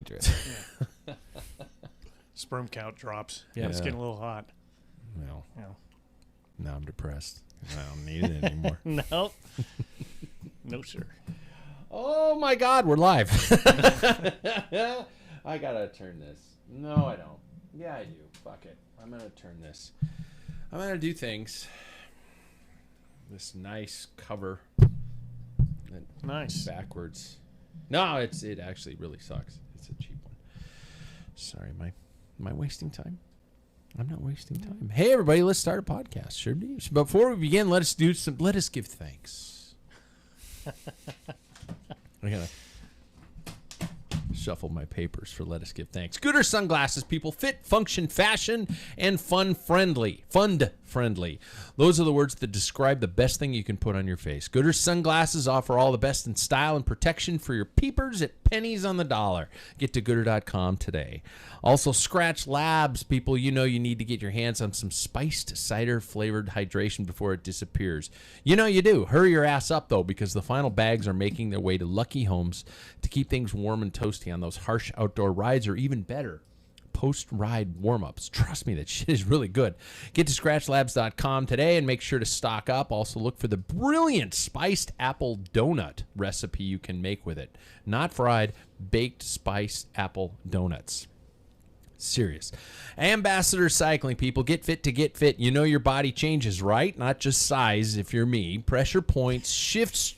into it. Yeah. Sperm count drops. Yeah. It's getting a little hot. Well, Yeah. now I'm depressed. I don't need it anymore. No. No, sir. Oh, my God. We're live. I got to turn this. No, I don't. Yeah, I do. Fuck it. I'm going to turn this. I'm going to do things. This nice cover. Nice. Backwards. No, it actually really sucks. It's a cheap one. Sorry, am I wasting time? I'm not wasting time. Hey, everybody, let's start a podcast. Sure do. Before we begin, let us give thanks. I gotta shuffle my papers for let us give thanks. Gooder sunglasses, people. Fit, function, fashion, and fund friendly. Those are the words that describe the best thing you can put on your face. Gooder sunglasses offer all the best in style and protection for your peepers at pennies on the dollar. Get to gooder.com today. Also, Scratch Labs, people. You know you need to get your hands on some spiced cider flavored hydration before it disappears. You know you do. Hurry your ass up, though, because the final bags are making their way to lucky homes to keep things warm and toasty on those harsh outdoor rides, or even better, post-ride warm-ups. Trust me, that shit is really good. Get to scratchlabs.com today and make sure to stock up. Also, look for the brilliant spiced apple donut recipe you can make with it. Not fried, baked spiced apple donuts. Serious. Ambassador Cycling, people. Get fit to get fit. You know your body changes, right? Not just size if you're me. Pressure points, shifts,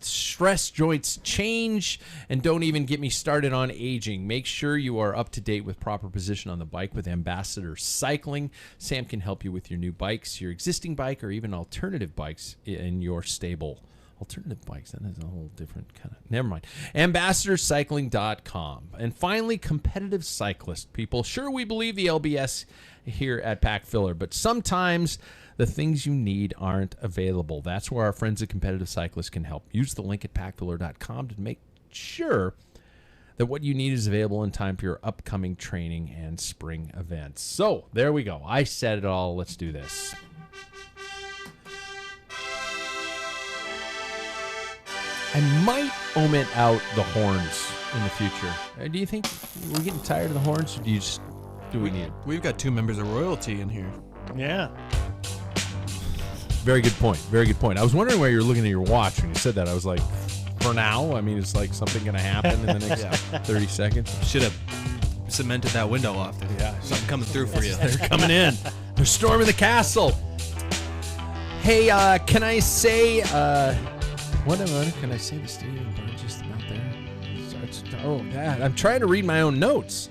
stress joints change, and don't even get me started on aging. Make sure you are up to date with proper position on the bike with Ambassador Cycling. Sam can help you with your new bikes, your existing bike, or even alternative bikes in your stable. Alternative bikes, that is a whole different kind of... Never mind. AmbassadorCycling.com. And finally, competitive cyclist, people. Sure, we believe the LBS here at Packfiller, but sometimes the things you need aren't available. That's where our friends at Competitive Cyclists can help. Use the link at packfiller.com to make sure that what you need is available in time for your upcoming training and spring events. So, there we go. I said it all. Let's do this. I might omit out the horns in the future. Do you think we're getting tired of the horns, or do we need it? We've got two members of royalty in here. Yeah. Very good point. Very good point. I was wondering why you were looking at your watch when you said that. I was like, for now? I mean, it's like something going to happen in the next 30 seconds. Should have cemented that window off. Yeah. Something coming through for you. They're coming in. They're storming the castle. Hey, can I say... Whatever. Can I say the studio bar just about there? Oh, God. I'm trying to read my own notes.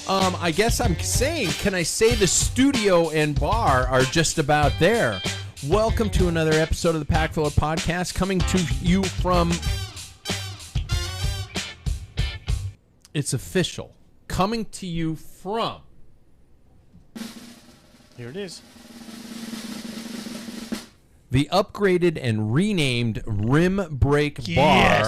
I guess I'm saying, can I say the studio and bar are just about there? Welcome to another episode of the Packfiller Podcast, coming to you from... It's official. Coming to you from... Here it is. The upgraded and renamed Rim Break Bar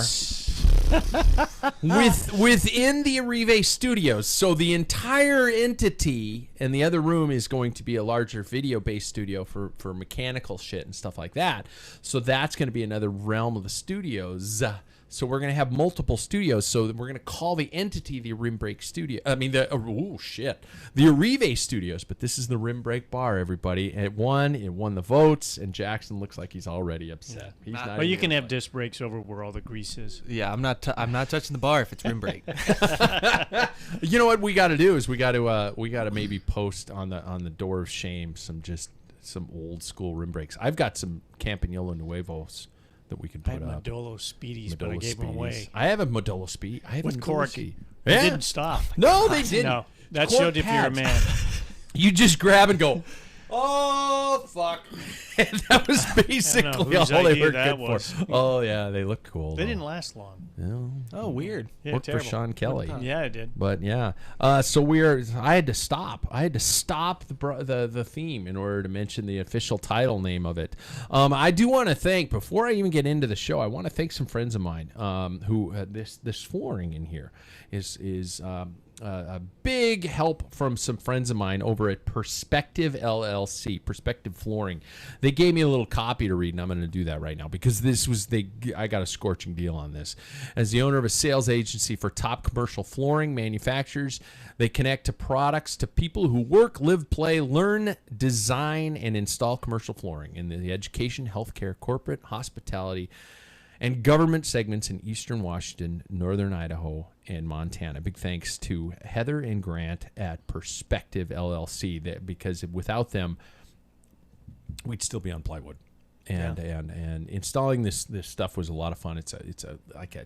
within the Arrive Studios. So the entire entity and the other room is going to be a larger video-based studio for mechanical shit and stuff like that. So that's going to be another realm of the studios. So we're going to have multiple studios. So we're going to call the entity the Rim Break Studio. I mean, the Arrive Studios. But this is the Rim Break Bar, everybody. It won the votes, and Jackson looks like he's already upset. Yeah. He's not. Well, you can have disc brakes over where all the grease is. Yeah, I'm not touching the bar if it's rim brake. You know what we got to do is we got to maybe post on the door of shame some old school rim brakes. I've got some Campagnolo Nuevos that we can put I had up. Modolo Speedies, but I gave them away. I have a Modolo Speed. I have with a cork. Speed. They Yeah. didn't stop. No, they didn't. No, that Cork showed if you're a pads. man. You just grab and go, oh, fuck. And that was basically all whose they idea were that good was. for. Oh, yeah, they look cool. They though. didn't last long. No. Oh, weird. Yeah, Worked for terrible. Sean Kelly. Yeah, I did. But yeah, so I had to stop. I had to stop the theme in order to mention the official title name of it. I do want to thank, before I even get into the show, I want to thank some friends of mine who this flooring in here is a big help from some friends of mine over at Perspective LLC, Perspective Flooring. They gave me a little copy to read, and I'm going to do that right now because I got a scorching deal on this. As the owner of a sales agency for top commercial flooring manufacturers, they connect to products to people who work, live, play, learn, design, and install commercial flooring in the education, healthcare, corporate, hospitality, and government segments in eastern Washington, northern Idaho, and Montana. Big thanks to Heather and Grant at Perspective LLC, because without them, we'd still be on plywood. And installing this stuff was a lot of fun. It's like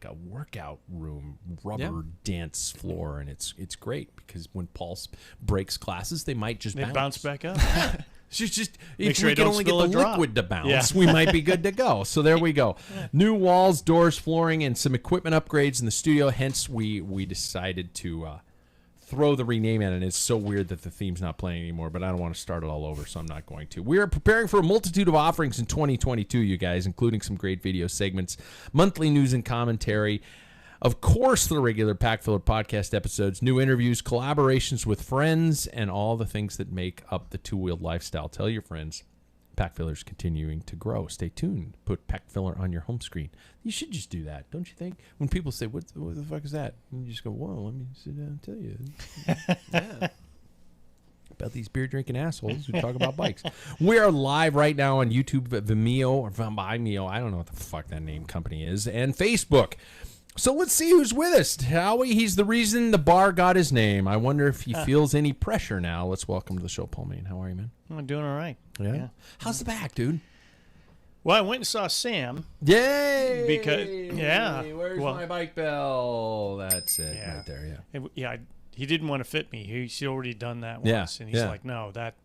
a workout room, rubber dense floor, and it's great because when Pulse breaks classes, they might just bounce back up. Just Make if sure we can only get the liquid to bounce, we might be good to go. So there we go. New walls, doors, flooring, and some equipment upgrades in the studio. Hence, we decided to throw the rename in, and it's so weird that the theme's not playing anymore, but I don't want to start it all over, so I'm not going to. We are preparing for a multitude of offerings in 2022, you guys, including some great video segments, monthly news and commentary, of course, the regular Packfiller podcast episodes, new interviews, collaborations with friends, and all the things that make up the two-wheeled lifestyle. Tell your friends, Packfiller's continuing to grow. Stay tuned. Put Packfiller on your home screen. You should just do that, don't you think? When people say, what the fuck is that? And you just go, whoa, let me sit down and tell you. Yeah. About these beer-drinking assholes who talk about bikes. We are live right now on YouTube, Vimeo, or Vimeo. I don't know what the fuck that name company is, and Facebook. So let's see who's with us. Howie, he's the reason the bar got his name. I wonder if he feels any pressure now. Let's welcome to the show, Paul Main. How are you, man? I'm doing all right. Yeah. How's the back, dude? Well, I went and saw Sam. Yay! Because Where's my bike bell? That's it, Yeah. right there. Yeah. He didn't want to fit me. He's already done that once, and he's yeah. like, "No, that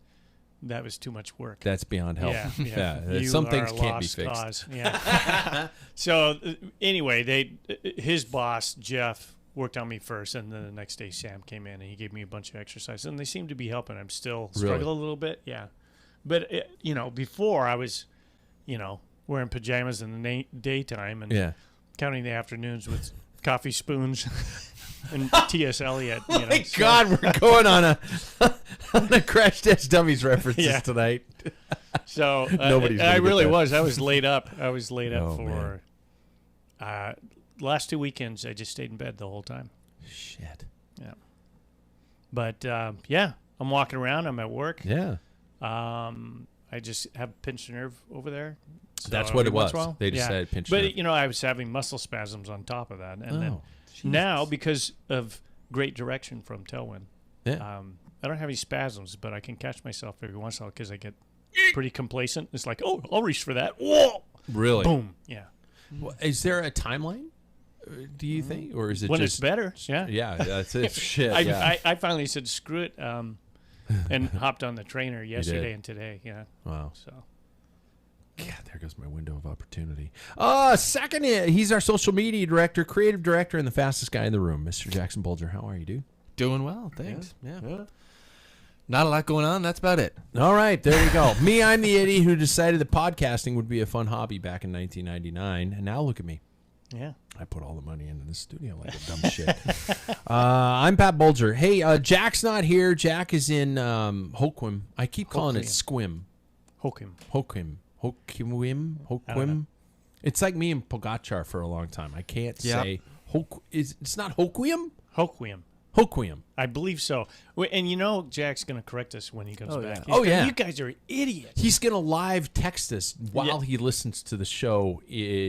was too much work." That's beyond help. Yeah. Some You things are a can't be lost fixed. cause. Yeah. So anyway, his boss Jeff worked on me first, and then the next day Sam came in and he gave me a bunch of exercises, and they seem to be helping. I'm still struggling a little bit, but before I was, wearing pajamas in the daytime and counting the afternoons with coffee spoons and T.S. Eliot. Oh my God, we're going on a Crash Test Dummies references tonight. So Nobody's I really that. was. I was laid up. I was laid up Oh, for last 2 weekends. I just stayed in bed the whole time. Shit. Yeah. But I'm walking around. I'm at work. Yeah. I just have a pinched nerve over there. So That's what it every once was. in a while- They decided pinch But nerve. I was having muscle spasms on top of that, and then Jesus. now because of great direction from Tailwind, Yeah. I don't have any spasms, but I can catch myself every once in a while because I get pretty complacent. It's like, oh, I'll reach for that. Whoa! Really? Boom. Yeah. Well, is there a timeline? Do you think, or is it When just it's better? Yeah. Yeah, that's it. Shit. Yeah. I finally said screw it, and hopped on the trainer yesterday and today. Yeah. Wow. So. God, there goes my window of opportunity. Second, he's our social media director, creative director, and the fastest guy in the room, Mr. Jackson Bulger. How are you, dude? Doing well, thanks. Yeah. Not a lot going on. That's about it. All right, there we go. Me, I'm the idiot who decided that podcasting would be a fun hobby back in 1999, and now look at me. Yeah. I put all the money into the studio like a dumb shit. I'm Pat Bulger. Hey, Jack's not here. Jack is in Hoquiam. I keep calling it Squim. Hokum. Hoquiam. It's like me and Pogacar for a long time. I can't say it's not Hoquiam? Hoquiam. I believe so. And Jack's going to correct us when he comes back. Yeah. You guys are idiots. He's going to live text us while he listens to the show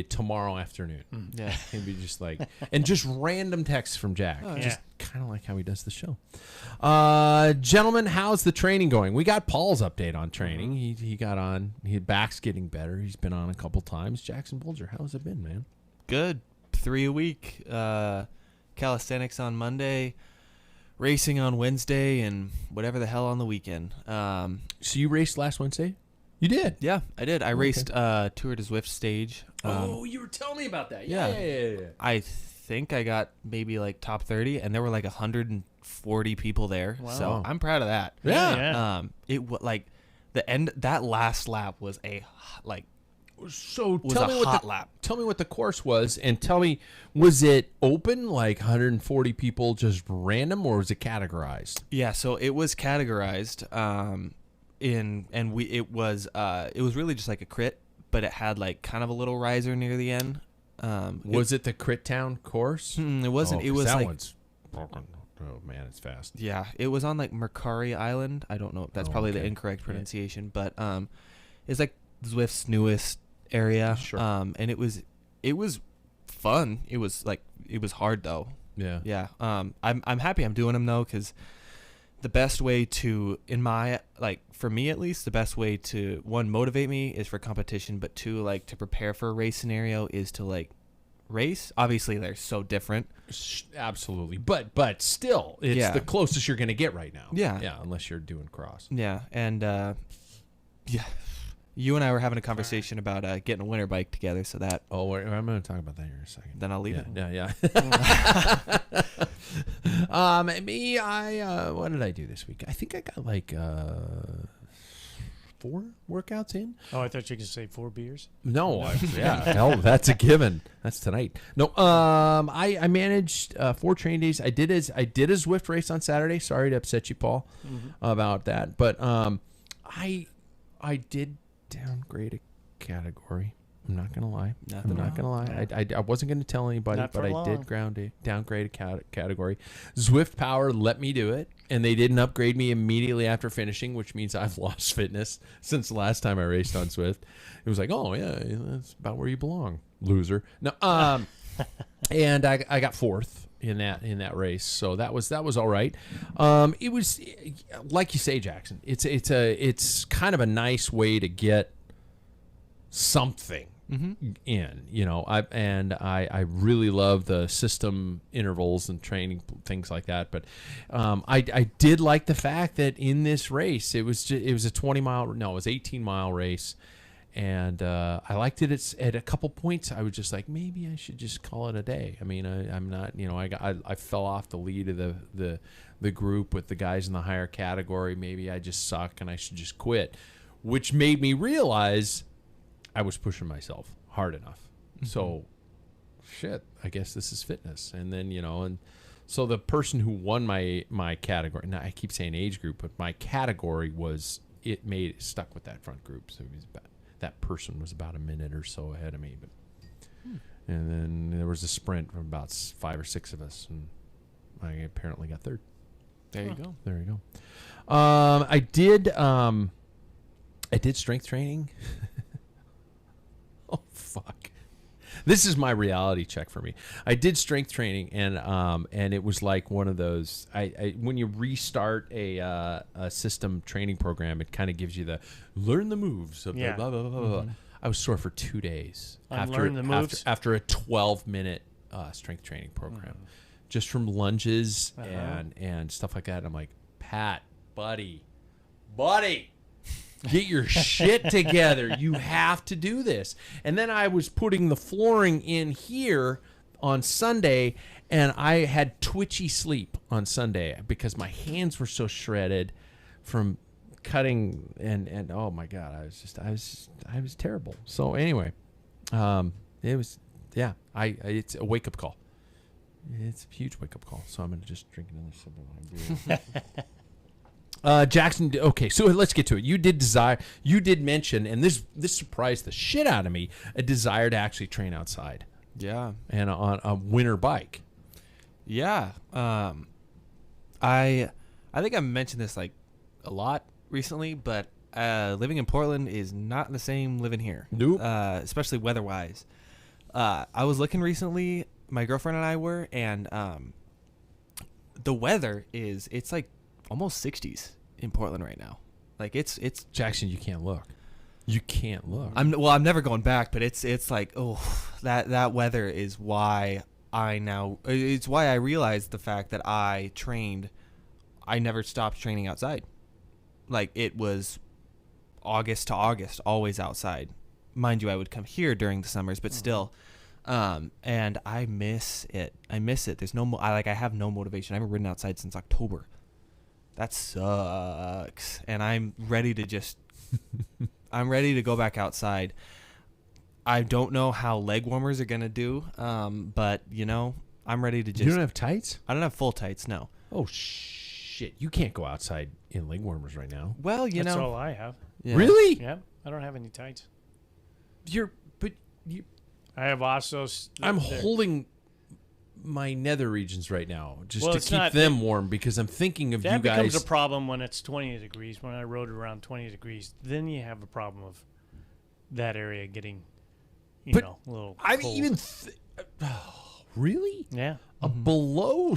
tomorrow afternoon. Yeah. He'll be just like, and just random texts from Jack. Just kind of like how he does the show. Gentlemen, how's the training going? We got Paul's update on training. He got on. His back's getting better. He's been on a couple times. Jackson Bulger, how's it been, man? Good. 3 a week. Calisthenics on Monday. Racing on Wednesday and whatever the hell on the weekend. So you raced last Wednesday? You did? Yeah, I did. I raced Tour de Zwift stage. You were telling me about that. Yeah. I think I got maybe like top 30, and there were like 140 people there. Wow. So I'm proud of that. Yeah. It was like the end. That last lap was a like So was tell a me what hot the lap. tell me what the course was, and tell me, was it open, like 140 people just random, or was it categorized? Yeah, so it was categorized. It was really just like a crit, but it had like kind of a little riser near the end. Was it the Crit Town course? It wasn't. Oh, it was that like one's. Oh man, it's fast. yeah, it was on like Mercari Island. I don't know. That's probably the okay. incorrect pronunciation, but it's like Zwift's newest area. Sure. And it was fun. It was hard though. Yeah. Yeah. I'm happy I'm doing them though, because the best way to, for me at least, the best way to, one, motivate me is for competition, but two, like to prepare for a race scenario is to like race. Obviously they're so different. Absolutely, but still, it's the closest you're going to get right now. Yeah, unless you're doing cross. Yeah, and yeah, you and I were having a conversation about getting a winter bike together, so that. Oh, I'm going to talk about that here in a second. Then I'll leave it. Yeah. Me, what did I do this week? I think I got like 4 workouts in. Oh, I thought you could say 4 beers. No, hell, that's a given. That's tonight. No, I managed 4 train days. I did a Zwift race on Saturday. Sorry to upset you, Paul, about that, but I did downgrade a category. I'm not gonna lie. I'm not gonna lie. I wasn't gonna tell anybody, but I did downgrade a category. Zwift Power let me do it, and they didn't upgrade me immediately after finishing, which means I've lost fitness since the last time I raced on Zwift. It was like, oh yeah, that's about where you belong, loser. No, and I got 4th in that race, so that was all right. It was like you say, Jackson. It's kind of a nice way to get something in, I really love the system intervals and training things like that, but I did like the fact that in this race it was a 18-mile race, and I liked it. At a couple points I was just like, maybe I should just call it a day. I mean, I'm not, I fell off the lead of the group with the guys in the higher category. Maybe I just suck and I should just quit, which made me realize I was pushing myself hard enough. So, shit, I guess this is fitness. And then, and so the person who won my category, now I keep saying age group, but my category stuck with that front group. So that person was about a minute or so ahead of me. But and then there was a sprint from about 5 or 6 of us, and I apparently got 3rd. There you go. There you go. I did strength training. Oh fuck! This is my reality check for me. I did strength training, and it was like one of those. When you restart a system training program, it kind of gives you the learn the moves of the blah blah blah blah. blah. I was sore for 2 days after a 12-minute strength training program, just from lunges and stuff like that. And I'm like, Pat, buddy. Get your shit together. You have to do this. And then I was putting the flooring in here on Sunday, and I had twitchy sleep on Sunday because my hands were so shredded from cutting, and oh my God, I was terrible. So anyway, it was, it's a wake-up call. It's a huge wake-up call. So I'm going to just drink another sip of my beer. Jackson, okay, so let's get to it. You did mention, and this surprised the shit out of me, a desire to actually train outside. Yeah. And on a winter bike. Yeah. I think I mentioned this like a lot recently, but living in Portland is not the same living here. Nope. Especially weather-wise. I was looking recently, my girlfriend and I were, and the weather it's like almost 60s in Portland right now. Like it's Jackson, you can't look. You can't look. I'm never going back, but it's like, oh, that weather is why it's why I realized the fact that I never stopped training outside. Like it was August to August, always outside. Mind you, I would come here during the summers, but still. And I miss it. There's I have no motivation. I haven't ridden outside since October. That sucks. And I'm ready to I'm ready to go back outside. I don't know how leg warmers are gonna do, but I'm ready to just. You don't have tights? I don't have full tights, no. Oh shit! You can't go outside in leg warmers right now. Well, That's all I have. Yeah. Really? Yeah, I don't have any tights. I have Ossos. I'm holding my nether regions right now just Well, to it's keep not- them warm because I'm thinking of you That becomes guys. a problem when it's 20 degrees. When I rode around 20 degrees, then you have a problem of that area getting, But a little I cold. even really Yeah. below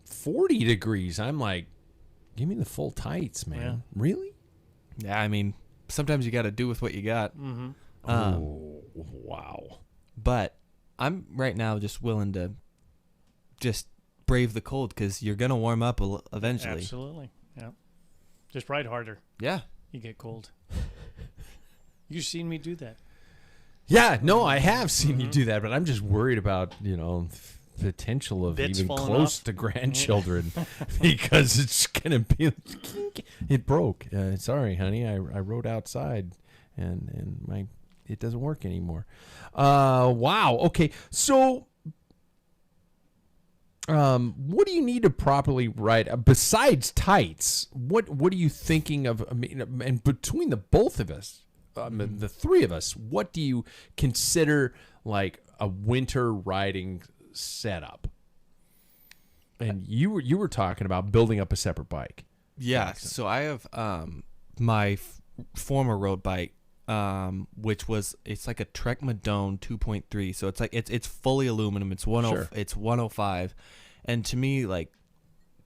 40 degrees. I'm like, give me the full tights, man. Yeah. Really? Yeah, I mean, sometimes you got to do with what you got. Mm-hmm. Oh wow! But I'm right now just willing to just brave the cold because you're gonna warm up eventually. Absolutely. Yeah. Just ride harder. Yeah. You get cold. You've seen me do that. Yeah, no, I have seen you do that, but I'm just worried about potential of Bits even falling close off. to grandchildren because it's gonna be. It broke. Sorry, honey. I rode outside, and it doesn't work anymore. Wow. Okay. So, what do you need to properly ride besides tights? What are you thinking of? I mean, and between the both of us, the three of us, what do you consider like a winter riding setup? And you were talking about building up a separate bike. Yeah. So I have my former road bike, which it's like a Trek Madone 2.3. So it's like it's fully aluminum. It's it's 105, and to me like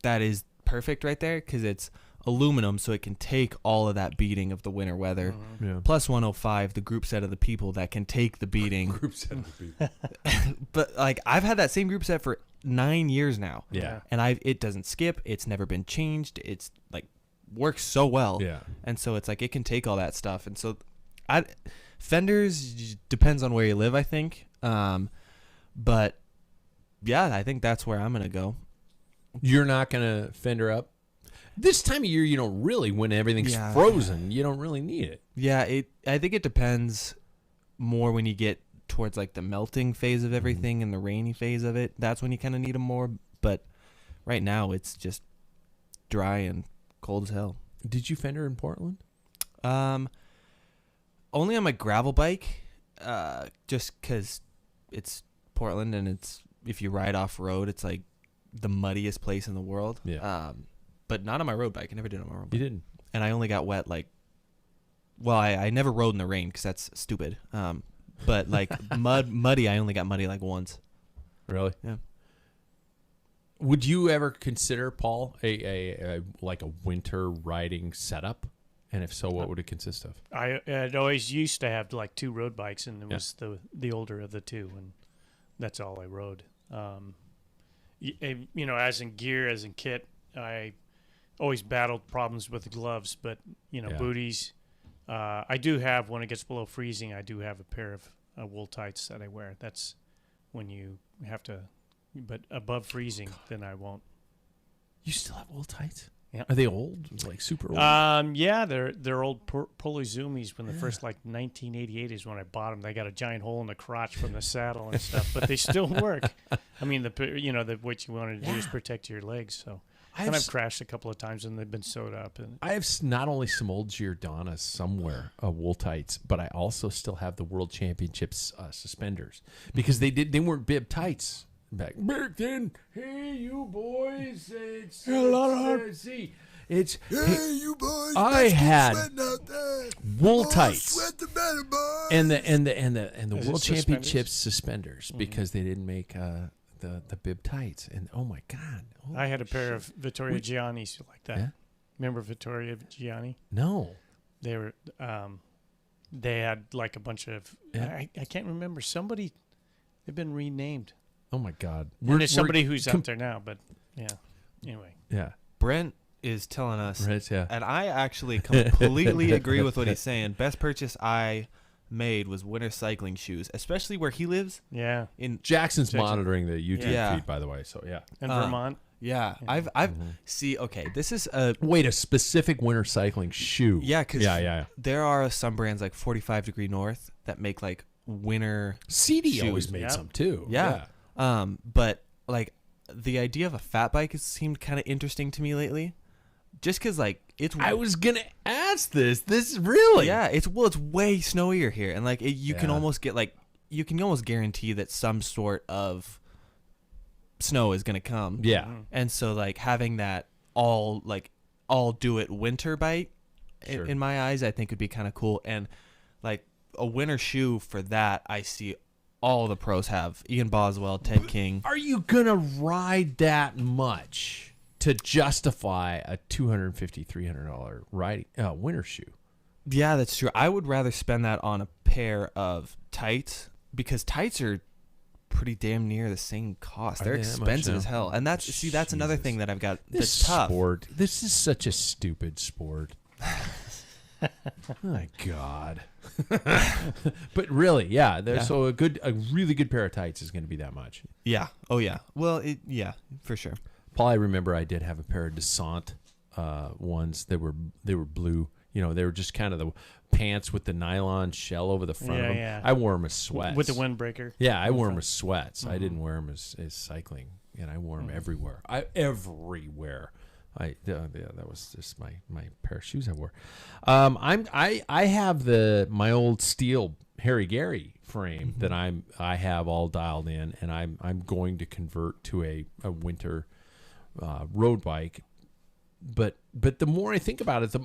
that is perfect right there because it's aluminum, so it can take all of that beating of the winter weather. Yeah. Plus 105, the group set of the people that can take the beating. Group set of people. But like I've had that same group set for 9 years now. Yeah. And it doesn't skip. It's never been changed. It's like works so well. Yeah. And so it's like it can take all that stuff. And so fenders depends on where you live, I think. But yeah, I think that's where I'm gonna go. You're not gonna fender up this time of year. You don't really, when everything's Yeah. frozen, you don't really need it. Yeah, I think it depends more when you get towards like the melting phase of everything and the rainy phase of it. That's when you kind of need them more. But right now it's just dry and cold as hell. Did you fender in Portland? Only on my gravel bike, just because it's Portland and it's if you ride off road, it's like the muddiest place in the world. Yeah. But not on my road bike. I never did it on my road bike. You didn't. And I only got wet I never rode in the rain because that's stupid. But like muddy, I only got muddy like once. Really? Yeah. Would you ever consider, Paul, a like a winter riding setup? And if so, what would it consist of? I'd always used to have like two road bikes, and it was the older of the two, and that's all I rode. As in gear, as in kit, I always battled problems with the gloves, but booties. I do have, when it gets below freezing, I do have a pair of wool tights that I wear. That's when you have to, but above freezing, then I won't. You still have wool tights? Yeah. Are they old? Like super old? Yeah, they're old Polizumis from the first 1988 is when I bought them. They got a giant hole in the crotch from the saddle and stuff, but they still work. I mean, what you wanted to do is protect your legs. So, I've crashed a couple of times and they've been sewed up. And I have not only some old Giordanas somewhere, wool tights, but I also still have the World Championships suspenders because they weren't bib tights. Back then, hey you boys, it's see, it's Hey, you boys! I let's keep had sweating out there. wool More tights sweat the better, boys. and the Is it World suspenders? Championships suspenders because they didn't make the bib tights, and oh my god, I had a pair of Vittoria Giannis like that. Yeah? Remember Vittoria Gianni? No. They were they had like a bunch of I can't remember, somebody, they've been renamed. Oh my god, And there's somebody who's out there now, but yeah. Anyway. yeah, Brent is telling us, right, yeah. and I actually completely agree with what he's saying. Best purchase I made was winter cycling shoes, especially where he lives. Yeah. In Jackson's monitoring the YouTube Yeah. feed, by the way. So yeah. In Vermont. yeah, I've see. Okay, this is a Wait, a specific winter cycling shoe. yeah, because yeah. there are some brands like 45 Degree North that make like winter CD shoes. always made some too. Yeah. But like the idea of a fat bike has seemed kind of interesting to me lately. Just because like it's. I was gonna ask this. This really. Yeah. It's way snowier here, and like you can almost get like you can almost guarantee that some sort of snow is gonna come. Yeah. And so like having that all do it winter bike Sure. in my eyes, I think would be kind of cool. And like a winter shoe for that, I see all the pros have. Ian Boswell, Ted King. Are you gonna ride that much to justify a $250, $300 riding winter shoe? Yeah, that's true. I would rather spend that on a pair of tights because tights are pretty damn near the same cost. They're they that much expensive now? as hell. And that's another thing that I've got This that's tough. sport. This is such a stupid sport. My God. But really, yeah. So a really good pair of tights is going to be that much. Yeah. Oh yeah. Well, yeah, for sure. Paul, I remember I did have a pair of Descent ones. They were blue. You know, they were just kind of the pants with the nylon shell over the front of them. Yeah. I wore them as sweats. With the windbreaker. Yeah, I wore them as sweats. I didn't wear them as cycling, and I wore them everywhere. Everywhere. That was just my pair of shoes I wore. I have my old steel Harry Gary frame that I have all dialed in, and I'm going to convert to a winter road bike. But the more I think about it,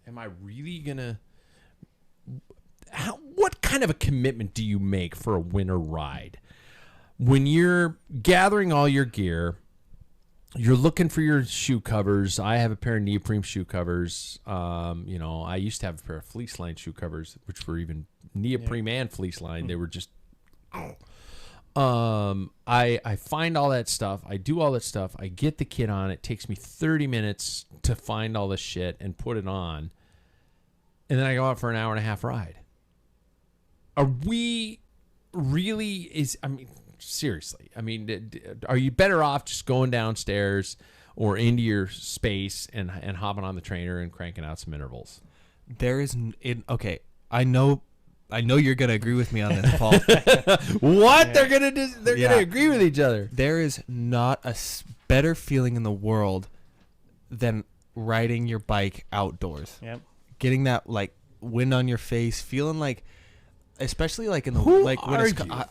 am I really gonna? What kind of a commitment do you make for a winter ride when you're gathering all your gear? You're looking for your shoe covers. I have a pair of neoprene shoe covers. I used to have a pair of fleece line shoe covers, which were even neoprene and fleece line. They were just. I find all that stuff. I do all that stuff. I get the kit on. It takes me 30 minutes to find all this shit and put it on, and then I go out for an hour and a half ride. Are we really? Seriously, are you better off just going downstairs or into your space and hopping on the trainer and cranking out some intervals? Okay. I know you're gonna agree with me on this, Paul. What? They're gonna agree with each other. There is not a better feeling in the world than riding your bike outdoors. Yep. Getting that like wind on your face, feeling like, especially like in the Who like when are it's. you?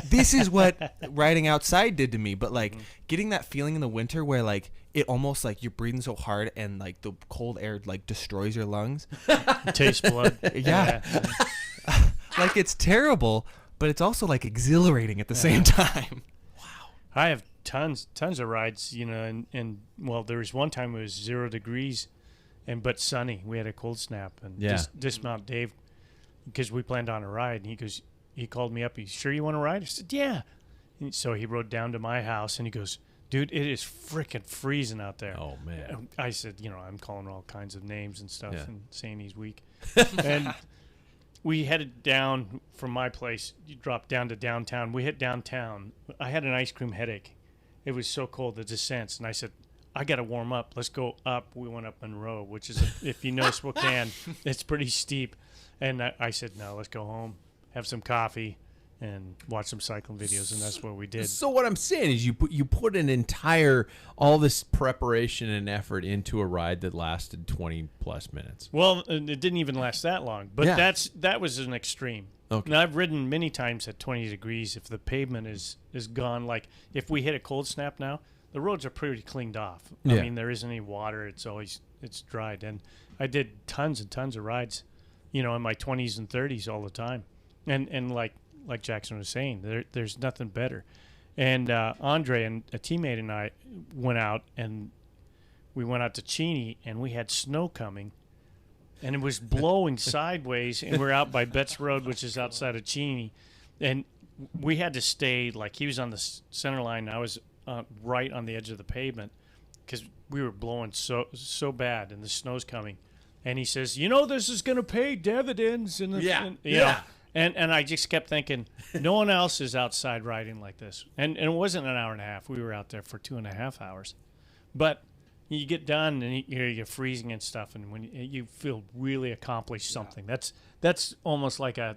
This is what riding outside did to me, but like getting that feeling in the winter where like it almost like you're breathing so hard and like the cold air like destroys your lungs. Taste blood. Yeah. Like it's terrible, but it's also like exhilarating at the same time. I have tons of rides, and well, there was one time it was 0 degrees but sunny. We had a cold snap and dismount Dave because we planned on a ride, and he called me up. He's sure you want to ride? I said, yeah. And so he rode down to my house, and he goes, dude, it is freaking freezing out there. Oh, man. I said, I'm calling all kinds of names and stuff and saying he's weak. And we headed down from my place. You drop down to downtown. We hit downtown. I had an ice cream headache. It was so cold, the descents. And I said, I got to warm up. Let's go up. We went up Monroe, which is, if you know Spokane, it's pretty steep. And I said, no, let's go home, have some coffee, and watch some cycling videos, and that's what we did. So what I'm saying is you put all this preparation and effort into a ride that lasted 20 plus minutes. Well, it didn't even last that long, but that was an extreme. Okay. Now, I've ridden many times at 20 degrees. If the pavement is gone, like if we hit a cold snap now, the roads are pretty cleaned off. Yeah. I mean, there isn't any water. It's dried. And I did tons and tons of rides, in my 20s and 30s all the time. And like Jackson was saying, there's nothing better. And Andre and a teammate and I went out, and we went out to Cheney, and we had snow coming, and it was blowing sideways, and we're out by Betts Road, which is outside of Cheney, and we had to stay, like he was on the center line, and I was right on the edge of the pavement, because we were blowing so bad, and the snow's coming. And he says, this is going to pay dividends. And And I just kept thinking, no one else is outside riding like this. And it wasn't an hour and a half. We were out there for 2.5 hours. But you get done, and you're freezing and stuff, and when you feel really accomplished something, that's almost like a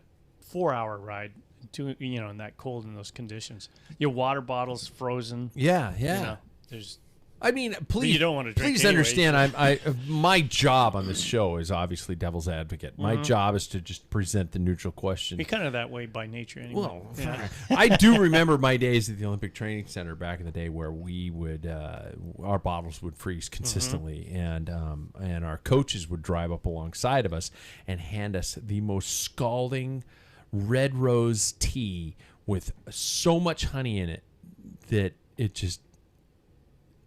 4-hour ride. In that cold in those conditions, your water bottle's frozen. Yeah. You know, there's. I mean, please. You don't want to drink. Please anyway, understand. so. My job on this show is obviously devil's advocate. My job is to just present the neutral question. You're kind of that way by nature, anyway. Well, yeah. I do remember my days at the Olympic Training Center back in the day where we would our bottles would freeze consistently, and our coaches would drive up alongside of us and hand us the most scalding red rose tea with so much honey in it that it just.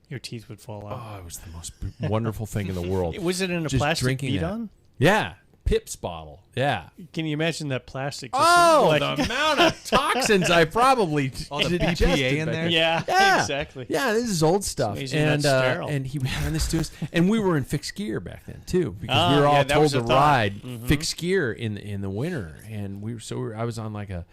Your teeth would fall out. Oh, it was the most wonderful thing in the world. Was it in a Just plastic drinking that. beat-on? Yeah, Pip's bottle. Yeah. Can you imagine that plastic? Oh, the amount of toxins I probably All the ingested BPA in back there? then. Yeah, exactly. Yeah, this is old stuff. amazing And that's sterile. and he would hand this to us, and we were in fixed gear back then too, because we were all yeah, that told was to the thought. ride fixed gear in the winter, and I was on like a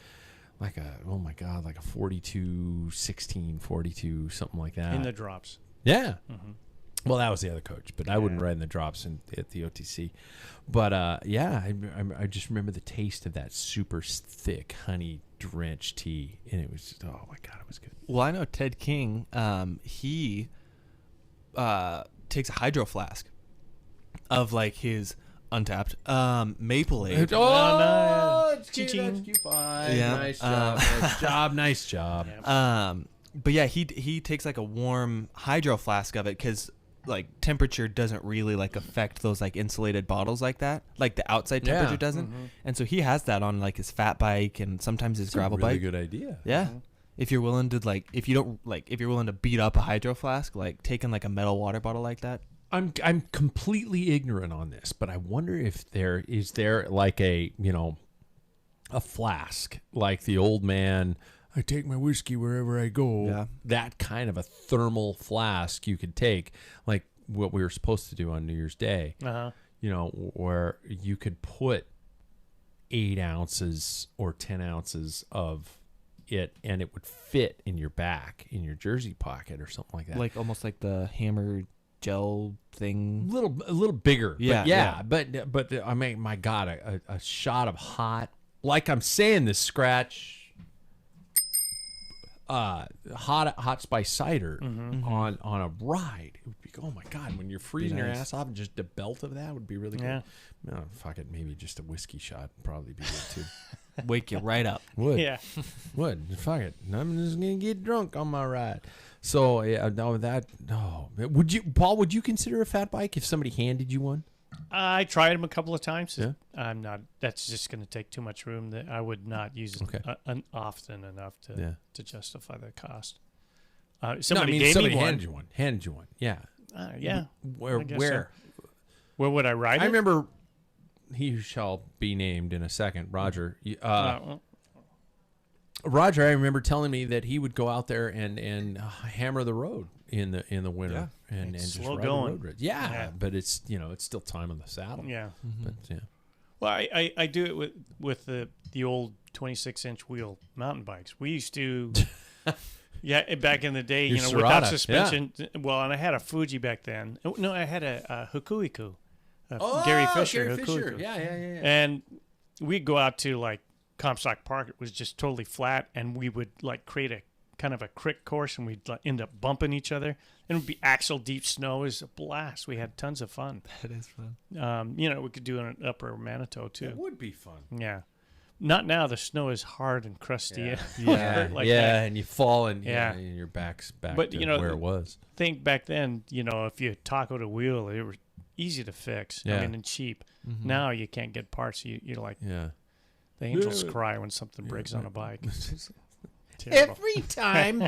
oh my god, like a 42, 16, 42, something like that. In the drops. Yeah. Well, that was the other coach, but I wouldn't ride in the drops at the OTC. But I just remember the taste of that super thick honey drenched tea, and it was just, oh my god, it was good. Well, I know Ted King. He takes a hydro flask of like his Untapped maple ale. Oh, it's Ching, cute, that's ching. cute. Fine. Yeah. Nice job. Nice job. Nice job. Yeah. But yeah, he takes like a warm hydro flask of it because like temperature doesn't really like affect those like insulated bottles like that. Like the outside temperature Yeah. doesn't. And so he has that on like his fat bike and sometimes his It's gravel a really bike. good idea. Yeah. If you're willing to like, if you're willing to beat up a hydro flask, like taking like a metal water bottle like that. I'm completely ignorant on this, but I wonder if there is like a flask like the old man. I take my whiskey wherever I go. Yeah. That kind of a thermal flask you could take, like what we were supposed to do on New Year's Day. Where you could put 8 ounces or 10 ounces of it, and it would fit in your back, in your jersey pocket or something like that. Like almost like the hammer gel thing. a little bigger. Yeah, But I mean, my God, a shot of hot, like I'm saying this, Scratch, hot spice cider on a ride. It would be, oh my God, when you're freezing your nice. ass off, and just a belt of that would be really Yeah. good. No, fuck it, maybe just a whiskey shot would probably be good too. Wake you right up. Would. Yeah. Would. Fuck it. I'm just gonna get drunk on my ride. So yeah, would you, Paul? Would you consider a fat bike if somebody handed you one? I tried them a couple of times. Yeah. I'm not. That's just going to take too much room. That I would not use it often enough to justify the cost. Somebody gave somebody me one. handed you one. Yeah. Yeah. Where? I guess Where? so. Where would I ride I it? remember. He who shall be named in a second, Roger. Roger, I remember telling me that he would go out there and hammer the road in the winter and just slow ride going. the road. Yeah, but it's it's still time on the saddle. Yeah. But yeah. Well, I do it with the old 26-inch wheel mountain bikes. We used to, back in the day, Your without Serrata, suspension. Well, and I had a Fuji back then. No, I had a Hakuiku. Oh, Gary Fisher. Gary Fisher. Hakuiku. Yeah. And we'd go out to like Comstock Park. It was just totally flat, and we would like create a kind of a crick course, and we'd like, end up bumping each other. And it would be axle deep snow. It was a blast. We had tons of fun. That is fun. We could do it in Upper Manitou too. It would be fun. Yeah. Not now. The snow is hard and crusty. Yeah, Like that. and you fall and Yeah. and your back's back But, to you know, where it was. Think back then, if you tacoed a wheel, they were easy to fix. Yeah. And cheap. Now you can't get parts. You're like, Yeah. the angels Yeah. cry when something breaks on a bike. Terrible. Every time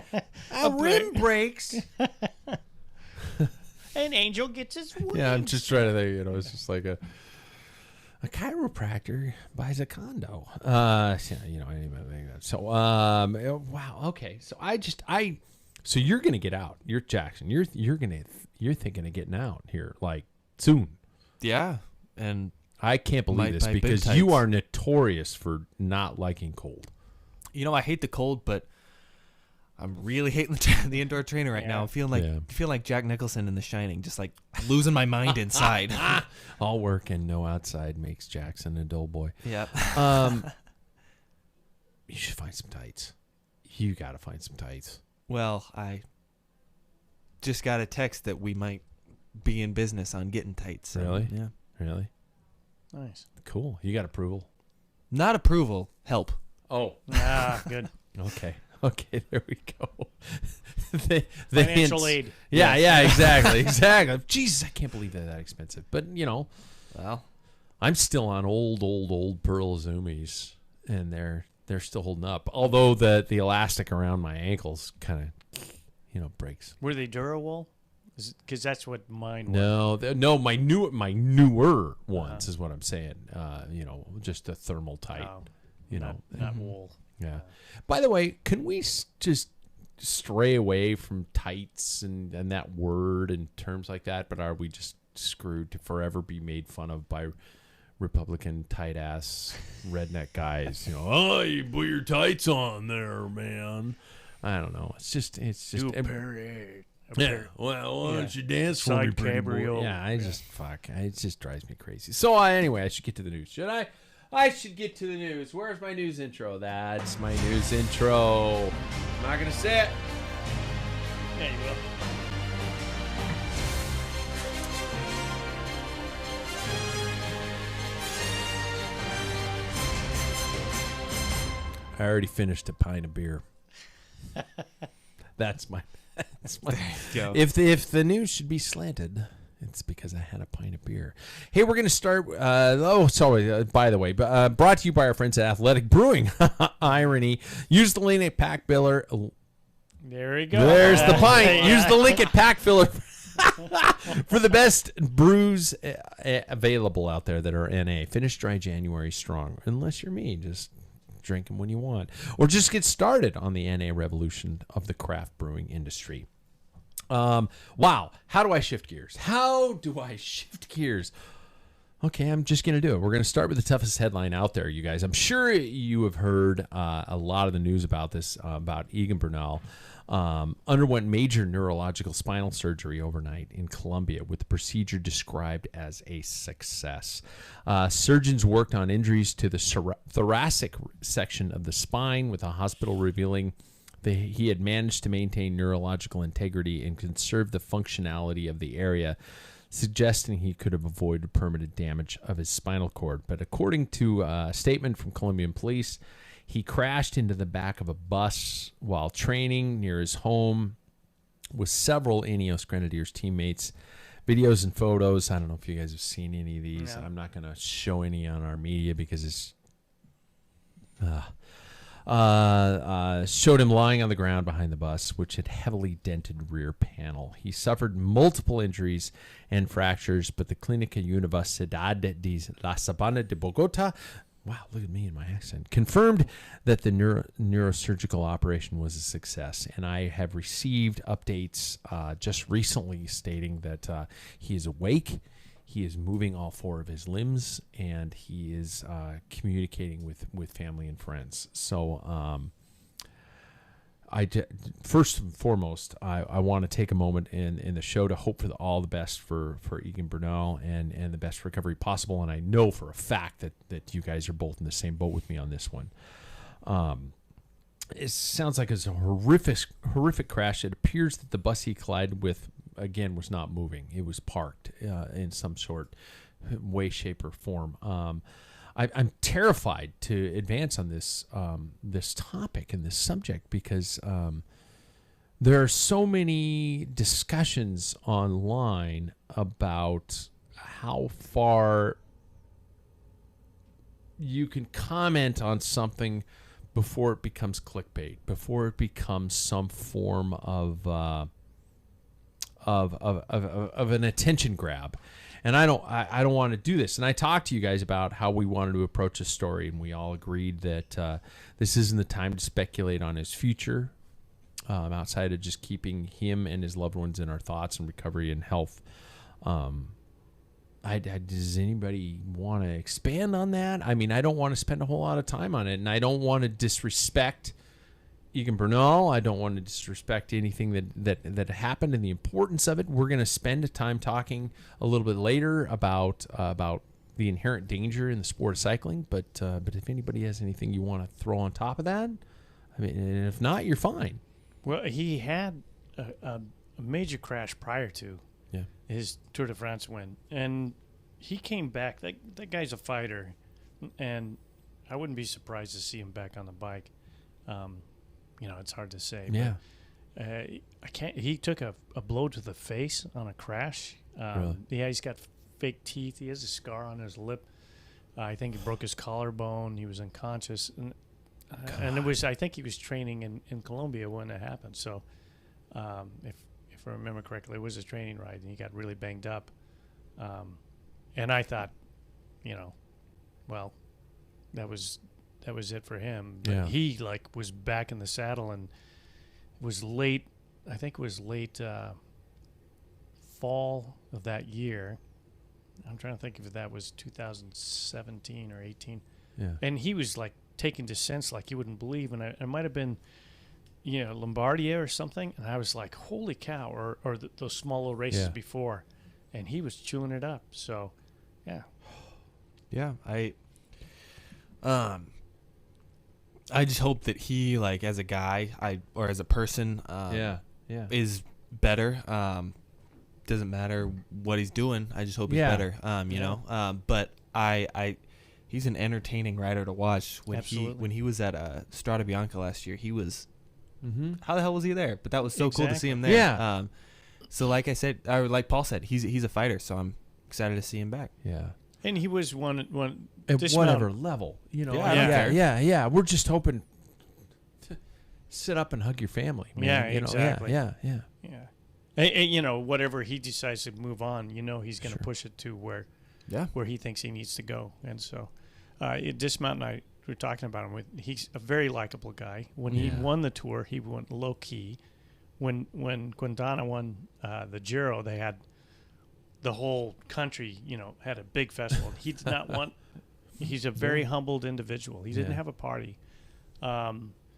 a rim breaks. An angel gets his wings. Yeah, I'm just trying to think. It's just like a chiropractor buys a condo. Anything like that. So, wow. Okay. So so you're gonna get out. You're Jackson. You're thinking of getting out here like soon. Yeah. And I can't believe Might this buy big because tights. you are notorious for not liking cold. I hate the cold, but I'm really hating the indoor trainer right now. I'm feeling like Jack Nicholson in The Shining, just like losing my mind inside. All work and no outside makes Jackson a dull boy. Yep. You should find some tights. You got to find some tights. Well, I just got a text that we might be in business on getting tights. So, Really? Yeah. Really? Nice. Cool. You got approval. Not approval. Help. Oh. Good. Okay. Okay, there we go. the Financial hints. aid. Yeah, exactly. Exactly. Jesus, I can't believe they're that expensive. But, Well, I'm still on old Pearl Zoomies, and they're still holding up. Although the elastic around my ankles kind of breaks. Were they Durawool? Because that's what mine No, were. no, my newer ones is what I'm saying. Just a thermal tight. Not wool. Yeah. By the way, can we just stray away from tights and that word and terms like that? But are we just screwed to forever be made fun of by Republican tight ass redneck guys? Oh, you put your tights on there, man. I don't know. It's just Do a parade. yeah. Well, why don't you dance for me, Side pretty boy? cabriole. Yeah, it just drives me crazy. So anyway, I should get to the news, should I? I should get to the news. Where's my news intro? That's my news intro. I'm not gonna say it. Yeah, you will. I already finished a pint of beer. That's my. go. If the news should be slanted, it's because I had a pint of beer. Hey, we're going to start. By the way, brought to you by our friends at Athletic Brewing. Irony. Use the link at Packfiller. There we go. There's the pint. Yeah. Use the link at Packfiller for the best brews available out there that are NA. Finish dry January strong. Unless you're me, just drink them when you want. Or just get started on the NA revolution of the craft brewing industry. Wow. How do I shift gears? Okay, I'm just going to do it. We're going to start with the toughest headline out there, you guys. I'm sure you have heard a lot of the news about this, about Egan Bernal. Underwent major neurological spinal surgery overnight in Colombia, with the procedure described as a success. Surgeons worked on injuries to the thoracic section of the spine, with the hospital revealing that he had managed to maintain neurological integrity and conserve the functionality of the area, suggesting he could have avoided permanent damage of his spinal cord. But according to a statement from Colombian police, he crashed into the back of a bus while training near his home with several Ineos Grenadiers teammates. Videos and photos. I don't know if you guys have seen any of these. No. I'm not going to show any on our media because it's showed him lying on the ground behind the bus, which had heavily dented rear panel. He suffered multiple injuries and fractures, but the Clínica Universidad de la Sabana de Bogotá, wow, look at me and my accent, confirmed that the neurosurgical operation was a success. And I have received updates just recently stating that he is awake, he is moving all four of his limbs, and he is communicating with family and friends. So first and foremost, I want to take a moment in the show to hope for all the best for Egan Bernal and the best recovery possible. And I know for a fact that you guys are both in the same boat with me on this one. It sounds like it's a horrific crash. It appears that the bus he collided with, again, was not moving. It was parked in some sort way, shape, or form. I'm terrified to advance on this topic and this subject because there are so many discussions online about how far you can comment on something before it becomes clickbait, before it becomes some form of an attention grab. And I don't want to do this. And I talked to you guys about how we wanted to approach a story, and we all agreed that this isn't the time to speculate on his future, outside of just keeping him and his loved ones in our thoughts and recovery and health. Does anybody want to expand on that? I mean, I don't want to spend a whole lot of time on it, and I don't want to disrespect Egan Bernal. I don't want to disrespect anything that happened and the importance of it. We're going to spend time talking a little bit later about the inherent danger in the sport of cycling. But if anybody has anything you want to throw on top of that, I mean, and if not, you're fine. Well, he had a major crash prior to his Tour de France win, and he came back. That guy's a fighter, and I wouldn't be surprised to see him back on the bike. It's hard to say. Yeah. But, I can't. He took a blow to the face on a crash. Really? Yeah, he's got fake teeth. He has a scar on his lip. I think he broke his collarbone. He was unconscious, and I think he was training in Colombia when it happened. So, if I remember correctly, it was a training ride, and he got really banged up. And I thought, well, that was it for him. But he was back in the saddle, and was late. I think it was late fall of that year. I'm trying to think if that was 2017 or 18. Yeah. And he was taking descents like you wouldn't believe, and it might have been, Lombardia or something. And I was like, holy cow! Or those small little races before, and he was chewing it up. So, yeah. Yeah, I just hope that he, as a guy, or as a person, is better. Doesn't matter what he's doing. I just hope he's better. But he's an entertaining rider to watch. When he was at Strada Bianca last year, he was. How the hell was he there? But that was so cool to see him there. Yeah. So like I said, or like Paul said, he's a fighter. So I'm excited to see him back. Yeah. And he was one at whatever level, Yeah. We're just hoping to sit up and hug your family. Man. Yeah, exactly. Yeah. And, whatever he decides to move on, he's going to push it to where he thinks he needs to go. And so, Dismount and I were talking about him. He's a very likable guy. When he won the Tour, he went low key. When Quintana won the Giro, they had the whole country, had a big festival. He did not want. He's a very humbled individual. He didn't have a party.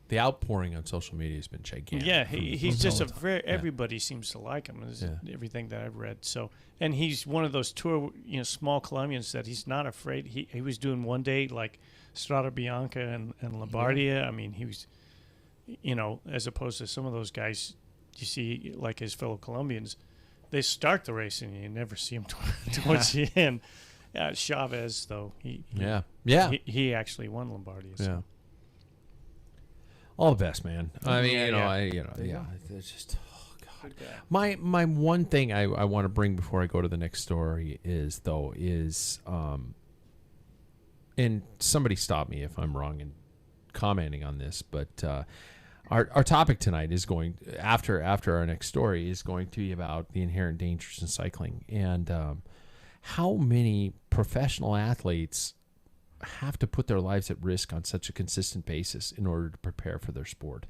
The outpouring on social media has been gigantic. Yeah, he's just everybody seems to like him. Everything that I've read. So, and he's one of those tour, small Colombians that he's not afraid. He was doing one day like Strada Bianca and Lombardia. I mean, he was, as opposed to some of those guys you see, like his fellow Colombians, they start the race and you never see him towards the end. Chavez, though, he actually won Lombardia. So. Yeah. All the best, man. I mean, it's just, oh God. My one thing I want to bring before I go to the next story is, and somebody stop me if I'm wrong in commenting on this, but our topic tonight is going after our next story is going to be about the inherent dangers in cycling and how many professional athletes have to put their lives at risk on such a consistent basis in order to prepare for their sport,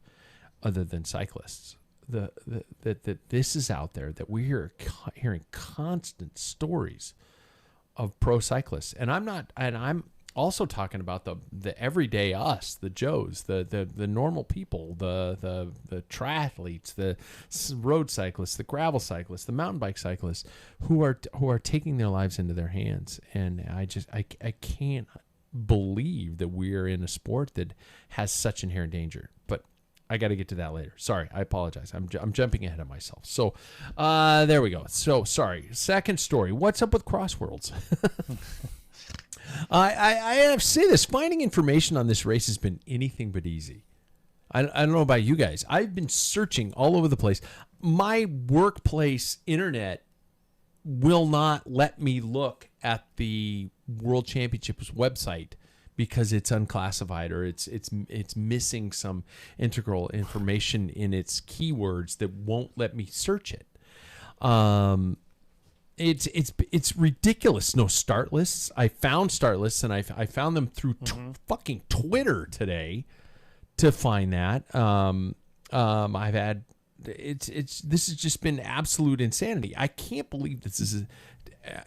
other than cyclists. That this is out there, that we're hearing constant stories of pro cyclists, and I'm also talking about the everyday us, the Joes, the normal people, the triathletes, the road cyclists, the gravel cyclists, the mountain bike cyclists, who are taking their lives into their hands, and I can't believe that we are in a sport that has such inherent danger. But I got to get to that later. Sorry, I apologize. I'm jumping ahead of myself. So there we go. So sorry. Second story. What's up with Crossworlds? I have to say this. Finding information on this race has been anything but easy. I don't know about you guys. I've been searching all over the place. My workplace internet will not let me look at the World Championships website because it's unclassified or it's missing some integral information in its keywords that won't let me search it. It's ridiculous. No start lists. I found start lists and I found them through fucking Twitter today to find that. I've had this has just been absolute insanity. I can't believe this is.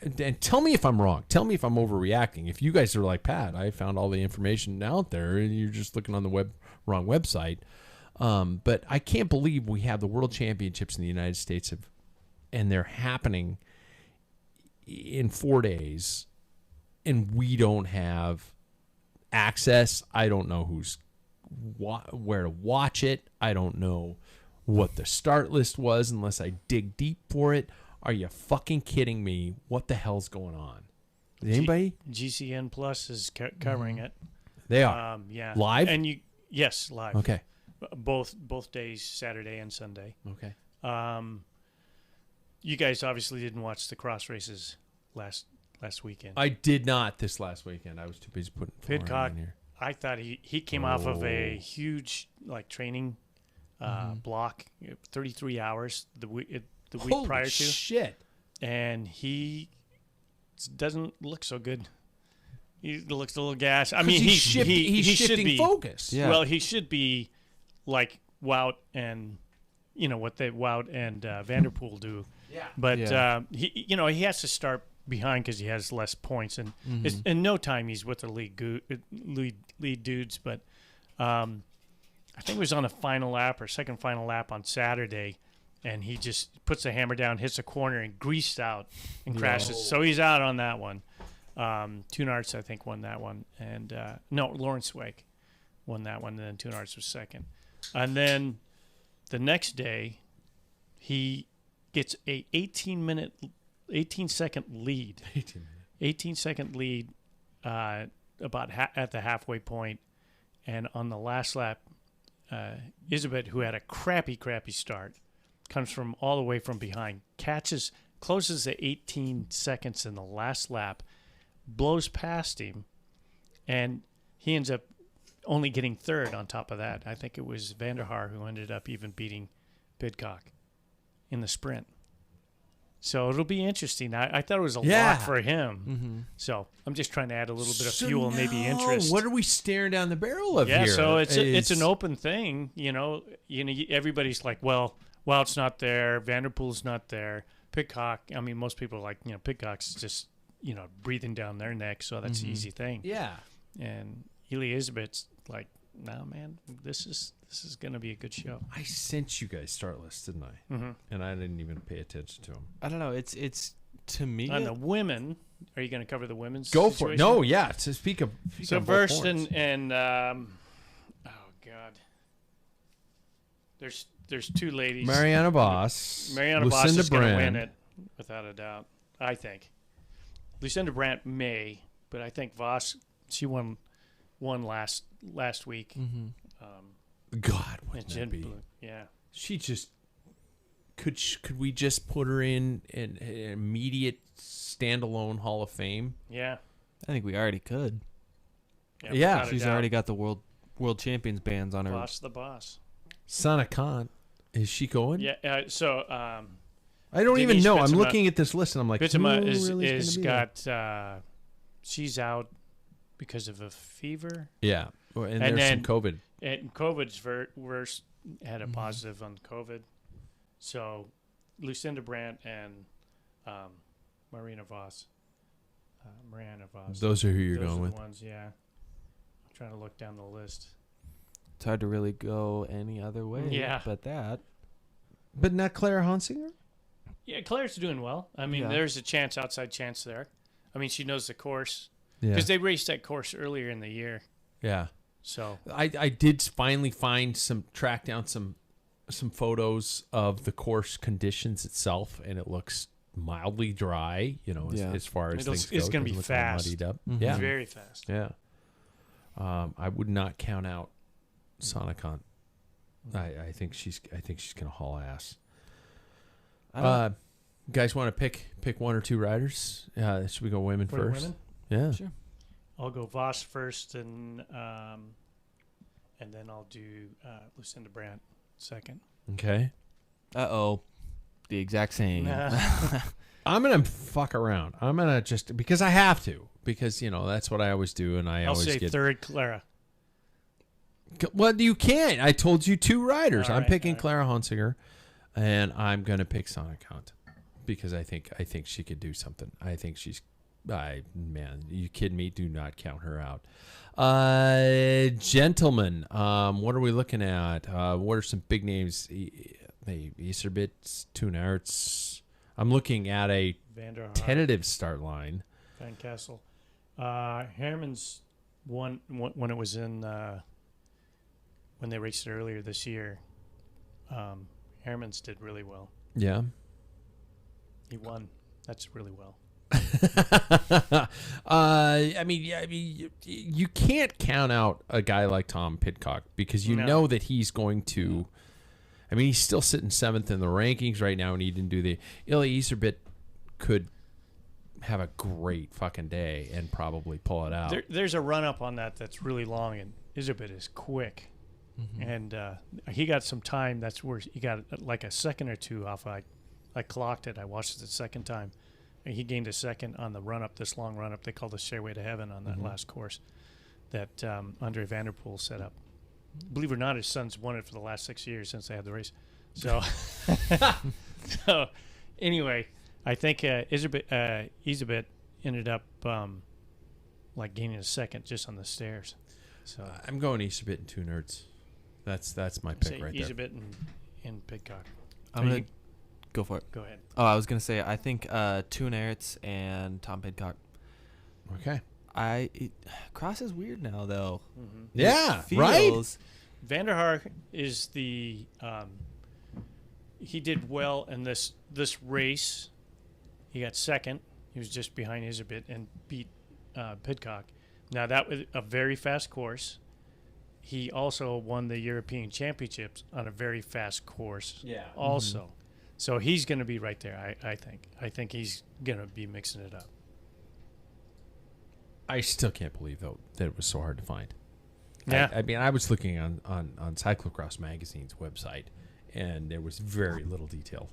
And tell me if I'm wrong. Tell me if I'm overreacting. If you guys are like, Pat, I found all the information out there and you're just looking on the wrong website. But I can't believe we have the World Championships in the United States and they're happening in 4 days and we don't have access. I don't know where to watch it. I don't know what the start list was unless I dig deep for it. Are you fucking kidding me? What the hell's going on? Is anybody? GCN Plus is covering it. They are. Yeah. Live? And yes, live. Okay. Both days, Saturday and Sunday. Okay. You guys obviously didn't watch the cross races last weekend. I did not this last weekend. I was too busy putting Pidcock, in here. I thought he came off of a huge training block, 33 hours the week Holy prior to, shit. and he doesn't look so good. He looks a little gassed. I mean, he's he should shifting be focus. Yeah. Well, he should be like Wout and what they Wout and Vanderpool do. Yeah. But Yeah. he has to start behind because he has less points, and it's, in no time he's with the lead dudes. But I think it was on the final lap or second final lap on Saturday, and he just puts the hammer down, hits a corner, and greased out and crashes. So he's out on that one. Tunarts, I think, won that one, and no, Lawrence Wake won that one, and then Tunarts was second. And then the next day, he gets a 18-second lead. 18-second lead about at the halfway point. And on the last lap, Isabet, who had a crappy start, comes from all the way from behind, closes the 18 seconds in the last lap, blows past him, and he ends up only getting third on top of that. I think it was Vanderhaar who ended up even beating Pidcock in the sprint. So it'll be interesting. I thought it was a lot for him. So I'm just trying to add a little bit of fuel and maybe interest. What are we staring down the barrel of here? Yeah, so it's an open thing. Everybody's like, well, Wout's not there, Vanderpool's not there, Pidcock. I mean, most people are like, Pidcock's just breathing down their neck, so that's the easy thing. Yeah. And Eli Isabet's like, no, man, this is going to be a good show. I sent you guys start lists, didn't I? Mm-hmm. And I didn't even pay attention to them. I don't know. It's to me. On the women, are you going to cover the women's? Go situation? for it. No, yeah. To speak of So both first horns. and oh god, there's two ladies. Mariana Voss. Mariana Voss Lucinda is going to Brand. win it without a doubt. I think Lucinda Brandt may, but I think Voss, she won last week. God, And wouldn't Jen that be? Blue- yeah. She just could we just put her in an immediate standalone Hall of Fame? Yeah. I think we already could. Yeah, without a She's doubt. already got the world champions bands on her. Boss the boss. Sana Khan, is she going? Yeah. I don't even Denise know. I'm Bitsema- looking at this list and I'm like, Bitsema who is really is gonna be there? got she's out because of a fever. Yeah, and And there's then- some COVID. And COVID's worse, had a positive on COVID. So Lucinda Brandt and Mariana Voss. Those are who you're Those going are with. the ones, yeah. I'm trying to look down the list. It's hard to really go any other way. Yeah. But that. But not Claire Honsinger? Yeah, Claire's doing well. I mean, Yeah. there's a outside chance there. I mean, she knows the course. Yeah. Because they raced that course earlier in the year. Yeah. So I did finally track down some photos of the course conditions itself, and it looks mildly dry, as far as things go. it's going to Doesn't be look all fast. muddied up. Mhm. Yeah. It's very fast. Yeah. I would not count out Sonicon. I think she's gonna haul ass. Guys want to pick one or two riders? Should we go women For the first? women? Yeah. Sure. I'll go Voss first, and then I'll do Lucinda Brandt second. Okay. Uh-oh. The exact same. I'm gonna fuck around. I'm gonna just because I have to because that's what I always do, and I I'll always say get third, Clara. Well, you can't. I told you two riders. All I'm right, picking all right. Clara Honsinger, and I'm gonna pick Sonic Hunt because I think she could do something. I think she's. Man, you kidding me? Do not count her out. Gentlemen, what are we looking at? What are some big names? Iserbit, Tunarts. I'm looking at a Vanderhaar, tentative start line. Van Kessel. Harriman's won when it was in when they raced it earlier this year. Harriman's did really well. Yeah. He won. That's really well. I mean, you can't count out a guy like Tom Pidcock because you know that he's going to. I mean, he's still sitting 7th in the rankings right now, and he didn't do the. Ilya Iserbit could have a great fucking day and probably pull it out. There's a run up on that's really long, and Iserbit is quick, and he got some time. That's where he got like a second or two off. I clocked it. I watched it the second time. And he gained a second on the run up, this long run up they call the Stairway to Heaven on that last course that Andre Vanderpool set up. Believe it or not, his son's won it for the last 6 years since they had the race. So, so anyway, I think Iserbit ended up like gaining a second just on the stairs. So I'm going Iserbit and 2 nerds. That's my pick right there. Iserbit and Pidcock. I'm going to go for it. Go ahead. Oh, I was going to say, I think Toon Aerts and Tom Pidcock. Okay. Cross is weird now, though. Mm-hmm. Yeah, right? Vanderhaar is the he did well in this race. He got second. He was just behind Iserbit and beat Pidcock. Now, that was a very fast course. He also won the European Championships on a very fast course also. So he's going to be right there, I think. I think he's going to be mixing it up. I still can't believe, though, that it was so hard to find. Yeah. I mean, I was looking on Cyclocross Magazine's website, and there was very little detail.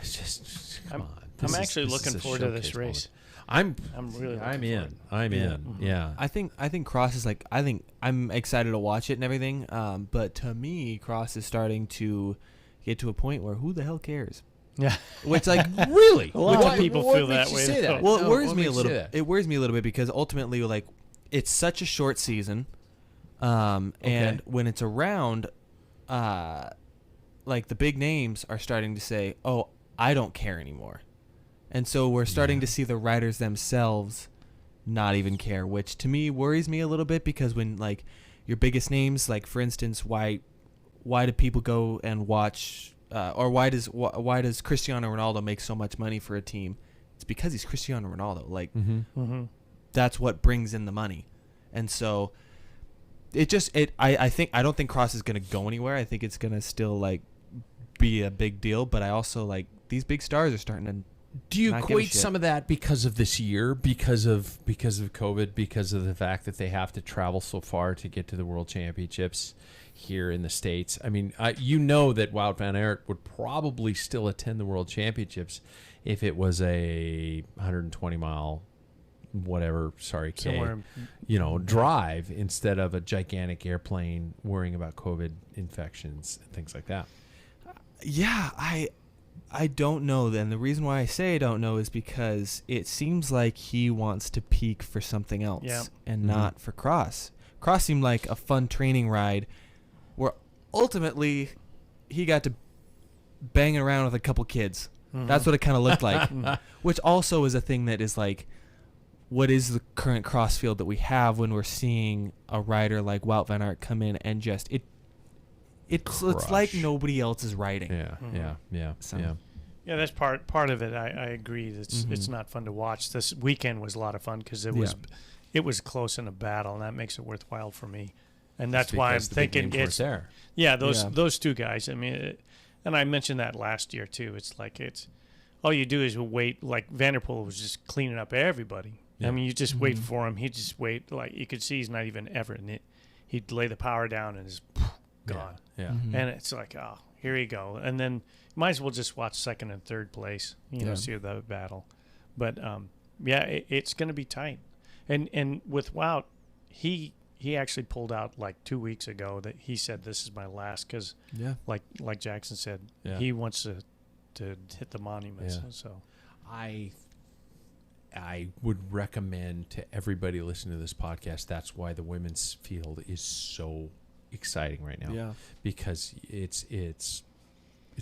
It's just, come on. I'm actually looking forward to this race. I'm really I'm looking in. I'm in. Mm-hmm. Yeah. I think Cross is like, I think I'm excited to watch it and everything. But to me, Cross is starting to get to a point where who the hell cares? Yeah. Which, like, Really? A lot of people what feel makes that you way, say though. that? Well, it No, worries what me a makes you little. say that? It worries me a little bit because ultimately, like, it's such a short season, and when it's around, like the big names are starting to say, "Oh, I don't care anymore," and so we're starting to see the riders themselves not even care, which to me worries me a little bit because when like your biggest names, like for instance, why do people go and watch? Or why does Cristiano Ronaldo make so much money for a team? It's because he's Cristiano Ronaldo. Like that's what brings in the money, and so I don't think Cross is gonna go anywhere. I think it's gonna still like be a big deal. But I also like these big stars are starting to. Do you not give a equate shit. some of that because of this year, because of COVID, because of the fact that they have to travel so far to get to the World Championships here in the States? I mean, you know that Wout van Aert would probably still attend the World Championships if it was a 120-mile, whatever, drive instead of a gigantic airplane worrying about COVID infections and things like that. Yeah, I don't know. Then the reason why I say I don't know is because it seems like he wants to peak for something else and not for Cross. Cross seemed like a fun training ride where ultimately he got to bang around with a couple kids. That's what it kind of looked like, which also is a thing that is like, what is the current cross field that we have when we're seeing a rider like Wout van Aert come in and just it's like nobody else is riding. Yeah. Yeah, that's part of it. I agree. It's not fun to watch. This weekend was a lot of fun because it was close in a battle, and that makes it worthwhile for me. And that's why I'm thinking it's there. Yeah, those two guys. I mean, and I mentioned that last year too. It's like all you do is wait. Like Vanderpool was just cleaning up everybody. Yeah. I mean, you just wait for him. He'd just wait. Like you could see, he's not even effort in it. He'd lay the power down and is gone. Yeah. And it's like, oh, here you go. And then you might as well just watch second and third place. See the battle. But it's going to be tight. And with Wout, he actually pulled out like 2 weeks ago that he said this is my last because like Jackson said, he wants to hit the monuments. Yeah. So I would recommend to everybody listening to this podcast, that's why the women's field is so exciting right now. Yeah. Because it's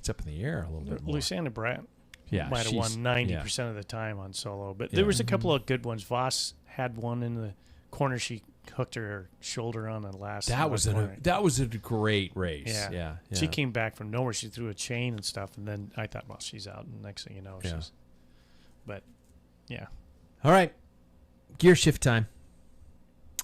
up in the air a little bit more. Lucinda Brand. Yeah, might have won 90% of the time on solo. But there was a couple of good ones. Voss had one in the corner. She hooked her shoulder on the last. That was a great race. Yeah. She came back from nowhere. She threw a chain and stuff, and then I thought, well, she's out. And next thing you know, she's. But, yeah. All right, gear shift time.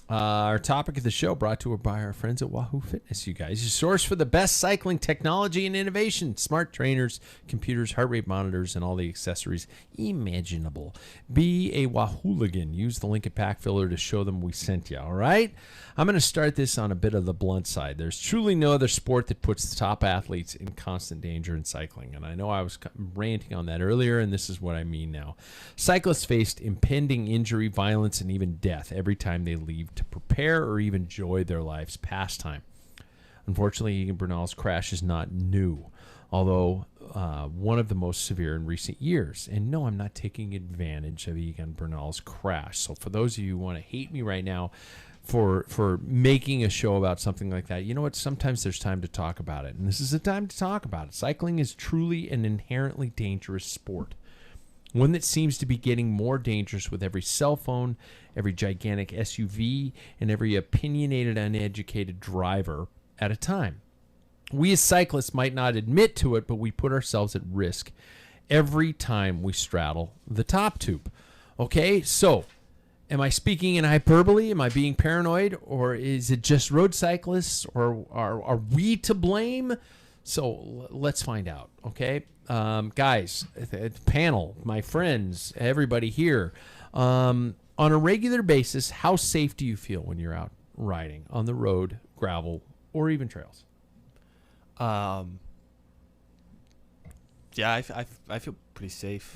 Our topic of the show brought to us by our friends at Wahoo Fitness, you guys. Your source for the best cycling technology and innovation. Smart trainers, computers, heart rate monitors, and all the accessories imaginable. Be a Wahoo-ligan. Use the link at Packfiller to show them we sent you, all right? I'm going to start this on a bit of the blunt side. There's truly no other sport that puts the top athletes in constant danger in cycling. And I know I was ranting on that earlier, and this is what I mean now. Cyclists faced impending injury, violence, and even death every time they leave to prepare or even enjoy their life's pastime. Unfortunately, Egan Bernal's crash is not new, although one of the most severe in recent years. And no, I'm not taking advantage of Egan Bernal's crash. So for those of you who want to hate me right now for making a show about something like that, you know what? Sometimes there's time to talk about it. And this is the time to talk about it. Cycling is truly an inherently dangerous sport. One that seems to be getting more dangerous with every cell phone, every gigantic SUV, and every opinionated, uneducated driver at a time. We as cyclists might not admit to it, but we put ourselves at risk every time we straddle the top tube. Okay, so am I speaking in hyperbole? Am I being paranoid? Or is it just road cyclists? Or are we to blame? So let's find out, okay? Guys, panel, my friends, everybody here, on a regular basis, how safe do you feel when you're out riding on the road, gravel, or even trails? Yeah, I feel pretty safe,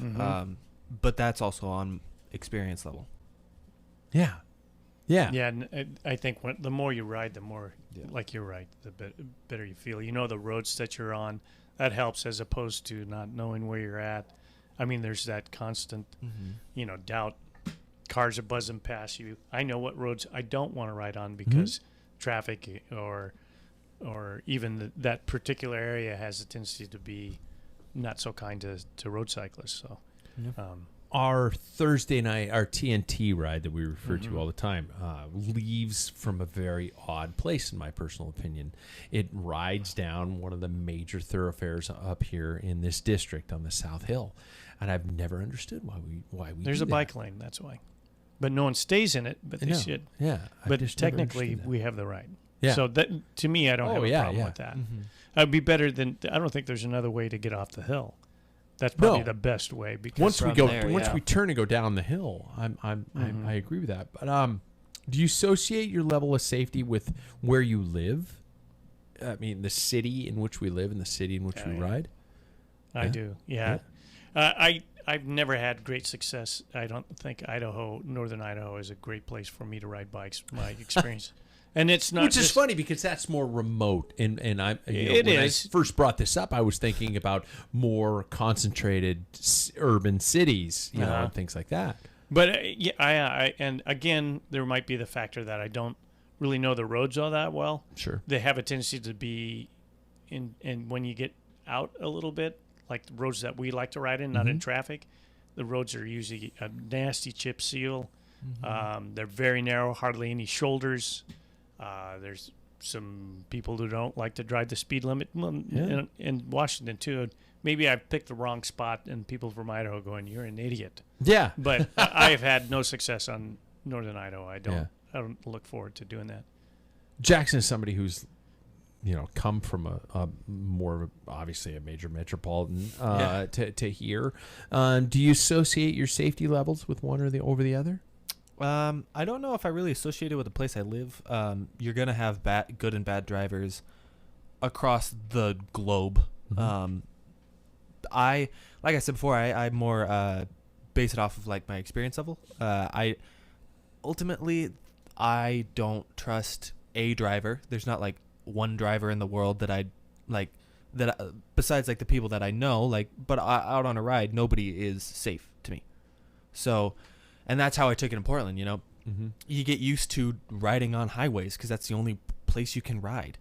but that's also on experience level. Yeah. And I think the more you ride, the more, like you're right, the better you feel. You know the roads that you're on. That helps as opposed to not knowing where you're at. I mean, there's that constant, doubt. Cars are buzzing past you. I know what roads I don't want to ride on because traffic or even that particular area has a tendency to be not so kind to road cyclists. So, our Thursday night, our TNT ride that we refer to all the time, leaves from a very odd place, in my personal opinion. It rides down one of the major thoroughfares up here in this district on the South Hill, and I've never understood why we. There's a bike lane, that's why, but no one stays in it. But they should. Yeah, but technically, we have the right. Yeah. So that to me, I don't have a problem with that. It'd be better than. I don't think there's another way to get off the hill. That's probably the best way because once we turn and go down the hill, I agree with that. But do you associate your level of safety with where you live? I mean, the city in which we live and the city in which we ride. I do. Yeah. I've never had great success. I don't think Northern Idaho is a great place for me to ride bikes. My experience. And it's not, which is funny because that's more remote, and I I first brought this up, I was thinking about more concentrated urban cities, and things like that. But and again, there might be the factor that I don't really know the roads all that well. Sure, they have a tendency to be and when you get out a little bit, like the roads that we like to ride in, not in traffic, the roads are usually a nasty chip seal. They're very narrow, hardly any shoulders. There's some people who don't like to drive the speed limit in Washington too. Maybe I've picked the wrong spot, and people from Idaho going, "You're an idiot." Yeah, but I've had no success on Northern Idaho. I don't look forward to doing that. Jackson is somebody who's come from a more obviously a major metropolitan to here. Do you associate your safety levels with one or over the other? I don't know if I really associate it with the place I live. You're going to have good and bad drivers across the globe. Like I said before, I more base it off of like my experience level. I don't trust a driver. There's not like one driver in the world that I like besides like the people that I know, but out on a ride, nobody is safe to me. So, and that's how I took it in Portland, You get used to riding on highways because that's the only place you can ride.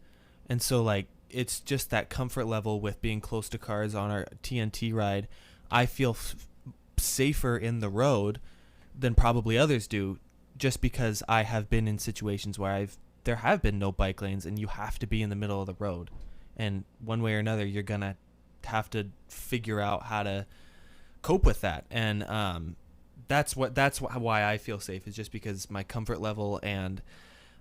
And so, it's just that comfort level with being close to cars on our TNT ride. I feel safer in the road than probably others do, just because I have been in situations where there have been no bike lanes and you have to be in the middle of the road, and one way or another you're gonna have to figure out how to cope with that. And that's why I feel safe, is just because my comfort level, and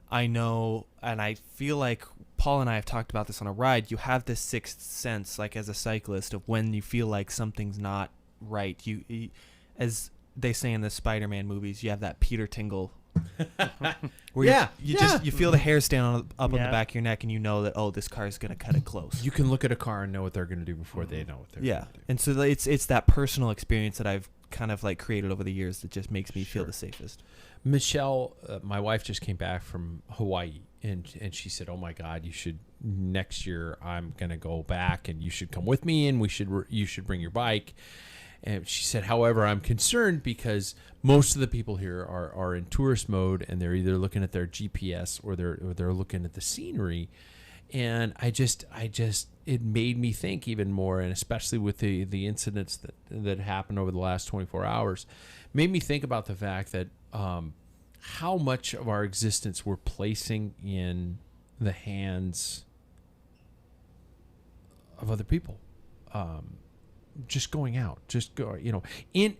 I know, and I feel like Paul and I have talked about this on a ride, you have this sixth sense, like as a cyclist, of when you feel like something's not right. You as they say in the Spider-Man movies, you have that Peter tingle. Where you feel the hair stand up on the back of your neck, and you know that, oh, this car is going to cut it close. You can look at a car and know what they're going to do before they know what they're going to do. And so it's that personal experience that I've kind of like created over the years that just makes me feel the safest. Michelle, my wife, just came back from Hawaii, and she said, "Oh my God, you should next year. I'm going to go back, and you should come with me, and you should bring your bike." And she said, however, I'm concerned because most of the people here are in tourist mode, and they're either looking at their GPS or they're looking at the scenery. And it made me think even more, and especially with the incidents that happened over the last 24 hours, made me think about the fact that how much of our existence we're placing in the hands of other people. Just going out,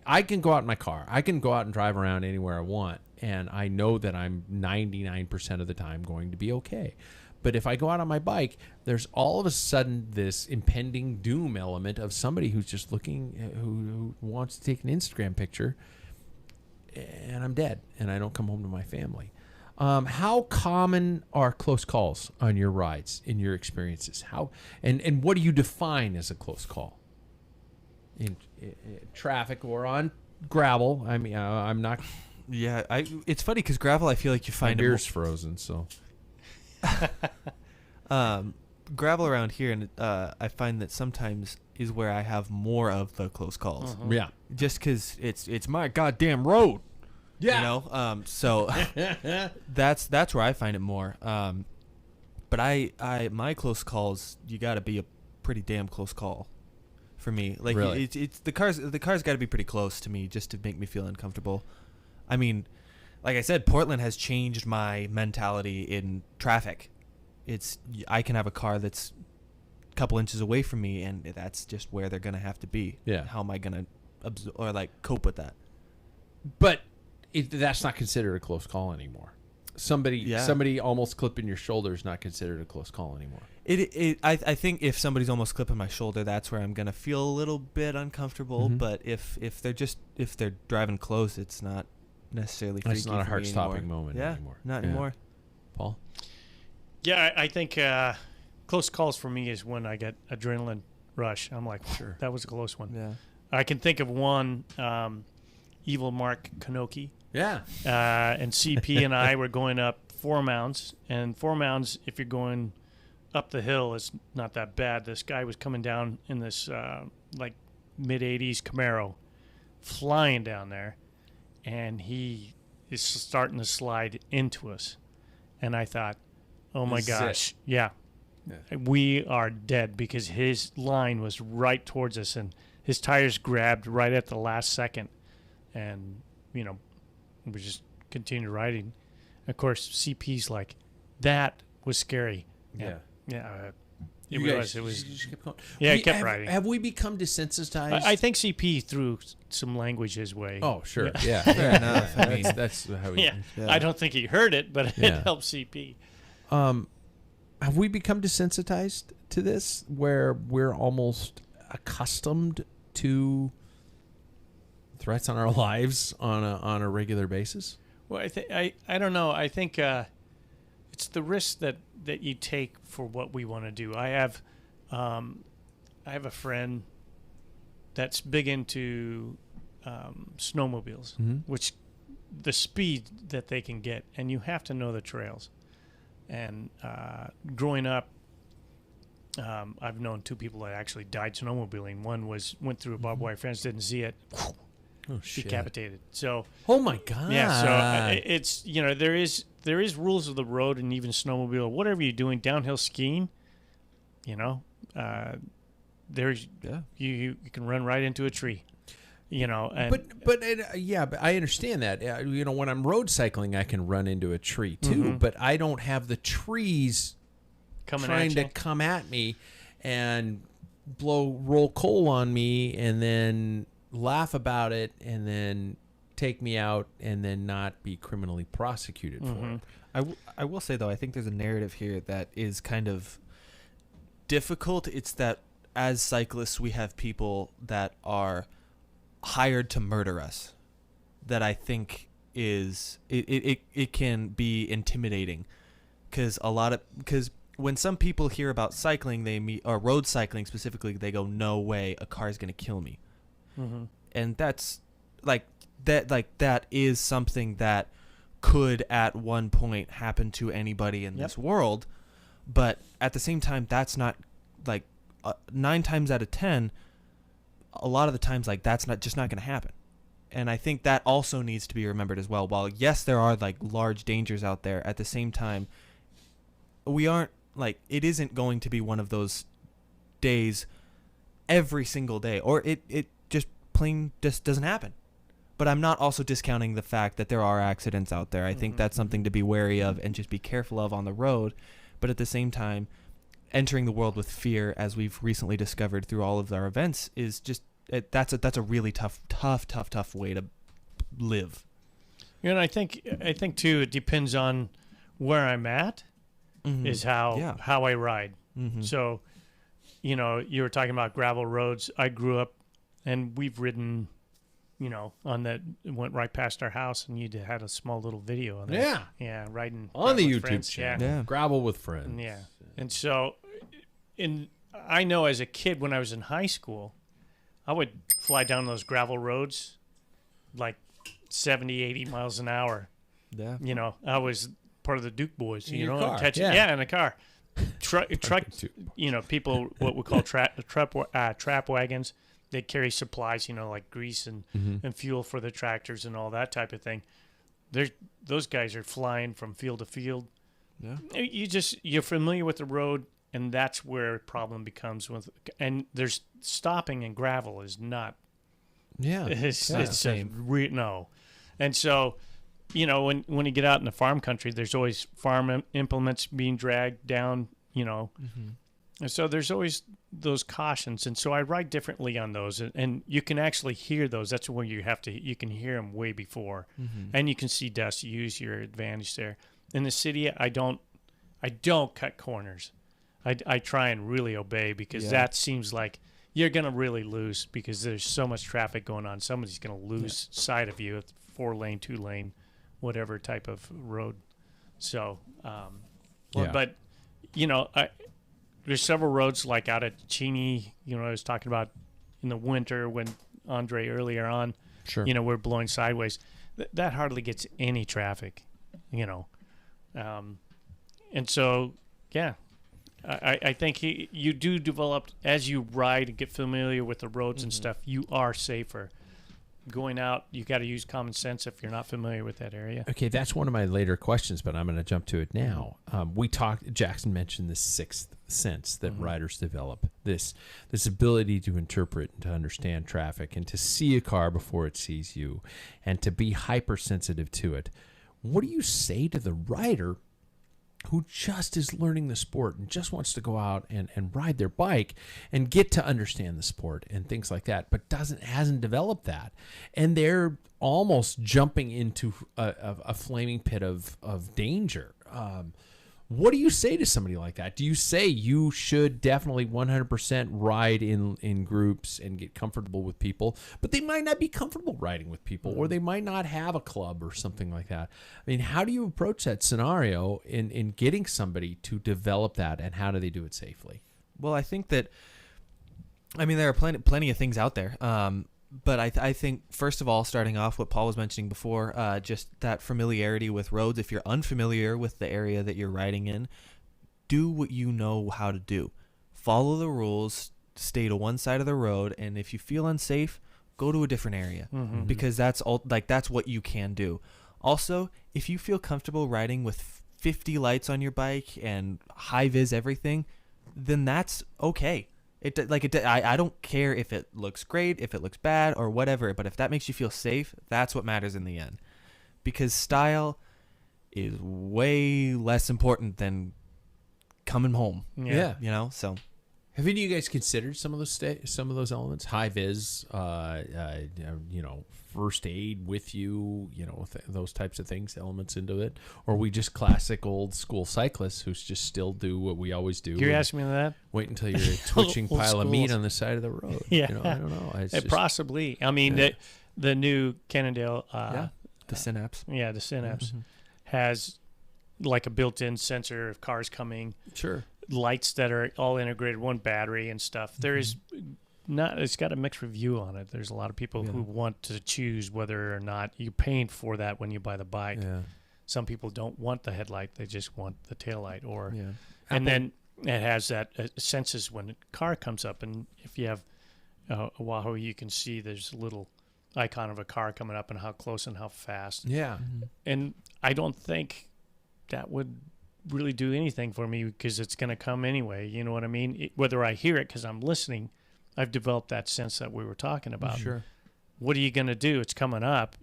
I can go out in my car. I can go out and drive around anywhere I want, and I know that I'm 99% of the time going to be okay. But if I go out on my bike, there's all of a sudden this impending doom element of somebody who's just looking, who wants to take an Instagram picture, and I'm dead, and I don't come home to my family. How common are close calls on your rides, in your experiences? And what do you define as a close call? In traffic or on gravel? I mean, I'm not. Yeah, it's funny because gravel, I feel like you find my beer's frozen, so. Gravel around here, and I find that sometimes is where I have more of the close calls. Uh-huh. Yeah, just because it's my goddamn road. Yeah, you know. So that's where I find it more. But my close calls, you got to be a pretty damn close call. For me, like really? it's the car's got to be pretty close to me just to make me feel uncomfortable. I mean, like I said, Portland has changed my mentality in traffic. I can have a car that's a couple inches away from me, and that's just where they're gonna have to be. Yeah. How am I gonna cope with that? But that's not considered a close call anymore. Somebody almost clipping your shoulder is not considered a close call anymore. I think if somebody's almost clipping my shoulder, that's where I'm gonna feel a little bit uncomfortable. Mm-hmm. But if they're driving close, it's not necessarily. It's not a heart-stopping moment anymore. Not anymore. Paul? Yeah, I think close calls for me is when I get adrenaline rush. I'm like, sure, that was a close one. Yeah. I can think of one. Evil Mark Kanoki. Yeah. And CP and I were going up 4 mounds. And 4 mounds, if you're going up the hill, is not that bad. This guy was coming down in this mid-'80s Camaro, flying down there. And he is starting to slide into us. And I thought, oh, my gosh. Yeah. We are dead because his line was right towards us. And his tires grabbed right at the last second. And, we just continued riding. Of course, CP's like, that was scary. Yeah. It was. You just kept going. Yeah, kept riding. Have we become desensitized? I think CP threw some language his way. Oh, sure. Yeah. Fair enough. I mean, that's how we. Yeah. I don't think he heard it, but it helped CP. Have we become desensitized to this, where we're almost accustomed to threats on our lives on a regular basis? Well, I don't know. I think it's the risk that you take for what we want to do. I have a friend that's big into snowmobiles, mm-hmm. which the speed that they can get, and you have to know the trails. And growing up, I've known 2 people that actually died snowmobiling. One went through a barbed wire fence, didn't see it. Oh, shit. Decapitated. So. Oh my God. Yeah. So it's there is rules of the road, and even snowmobile, whatever you're doing, downhill skiing. there's you can run right into a tree. And but I understand that. When I'm road cycling, I can run into a tree too, but I don't have the trees trying to come at me and roll coal on me and then laugh about it and then take me out and then not be criminally prosecuted for it. I will say, though, I think there's a narrative here that is kind of difficult. It's that as cyclists, we have people that are hired to murder us. That I think is it can be intimidating because when some people hear about cycling, or road cycling specifically, they go, "No way, a car's gonna kill me," and that's that is something that could at one point happen to anybody in this world, but at the same time, that's not 9 times out of 10. A lot of the times, that's not going to happen. And I think that also needs to be remembered as well. While yes, there are large dangers out there, at the same time, we aren't it isn't going to be one of those days every single day, or it just doesn't happen. But I'm not also discounting the fact that there are accidents out there. I think that's something to be wary of and just be careful of on the road. But at the same time, entering the world with fear, as we've recently discovered through all of our events, is just that's a really tough way to live. And I think too, it depends on where I'm at, is how I ride. So, you were talking about gravel roads. I grew up, and we've ridden, on that, went right past our house, and you had a small little video on that. Yeah, riding on the YouTube friends. channel. Yeah. Gravel with friends. Yeah, and so, I know as a kid when I was in high school, I would fly down those gravel roads 70, 80 miles an hour. Yeah. I was part of the Duke boys, in your car. In a car. Truck, people, what we call trap wagons. They carry supplies, like grease and fuel for the tractors and all that type of thing. Those guys are flying from field to field. Yeah. You're familiar with the road, and that's where a problem becomes and there's stopping in gravel is not. Yeah. It's the same. No. And so, when you get out in the farm country, there's always farm implements being dragged down, And so there's always those cautions. And so I ride differently on those, and you can actually hear those. That's where you can hear them way before, and you can see dust. Use your advantage there. In the city, I don't cut corners. I try and really obey, because that seems like you're going to really lose, because there's so much traffic going on. Somebody's going to lose sight of you. 4-lane, 2-lane, whatever type of road. So, but, there's several roads out at Cheney, I was talking about in the winter when Andre earlier on, we're blowing sideways. That hardly gets any traffic, and so, I think you do develop, as you ride and get familiar with the roads and stuff, you are safer. Going out, you got to use common sense if you're not familiar with that area. Okay, that's one of my later questions, but I'm going to jump to it now. Jackson mentioned the sixth sense that riders develop, this ability to interpret and to understand traffic and to see a car before it sees you and to be hypersensitive to it. What do you say to the rider who just is learning the sport and just wants to go out and ride their bike and get to understand the sport and things like that, but hasn't developed that, and they're almost jumping into a flaming pit of danger? What do you say to somebody like that? Do you say you should definitely 100% ride in groups and get comfortable with people, but they might not be comfortable riding with people, or they might not have a club or something like that? I mean, how do you approach that scenario in getting somebody to develop that, and how do they do it safely? Well, I think that, there are plenty of things out there. But I think, first of all, starting off what Paul was mentioning before, just that familiarity with roads. If you're unfamiliar with the area that you're riding in, do what you know how to do. Follow the rules, stay to one side of the road, and if you feel unsafe, go to a different area, because that's what you can do. Also, if you feel comfortable riding with 50 lights on your bike and high-vis everything, then that's okay. I don't care if it looks great, if it looks bad, or whatever. But if that makes you feel safe, that's what matters in the end. Because style is way less important than coming home. Yeah. You know, so. Have any of you guys considered some of those elements? High vis, first aid with you, those types of things, elements into it, or are we just classic old school cyclists who just still do what we always do? You're asking me that? Wait until you're a twitching Old pile of schools. meat on the side of the road. Yeah. I don't know. It's just, Possibly. I mean, the new Cannondale, The Synapse. the Synapse has like a built-in sensor of cars coming. sure. Lights that are all integrated, one battery and stuff. There is it's got a mixed review on it. There's a lot of people who want to choose whether or not you're paying for that when you buy the bike. Yeah. Some people don't want the headlight; they just want the taillight. Or Yeah. and then it has that senses when a car comes up, and if you have a Wahoo, you can see there's a little icon of a car coming up and how close and how fast. Yeah. And I don't think that would really do anything for me because it's going to come anyway. You know what I mean? Whether I hear it because I'm listening, I've developed that sense that we were talking about. Sure. What are you going to do? It's coming up.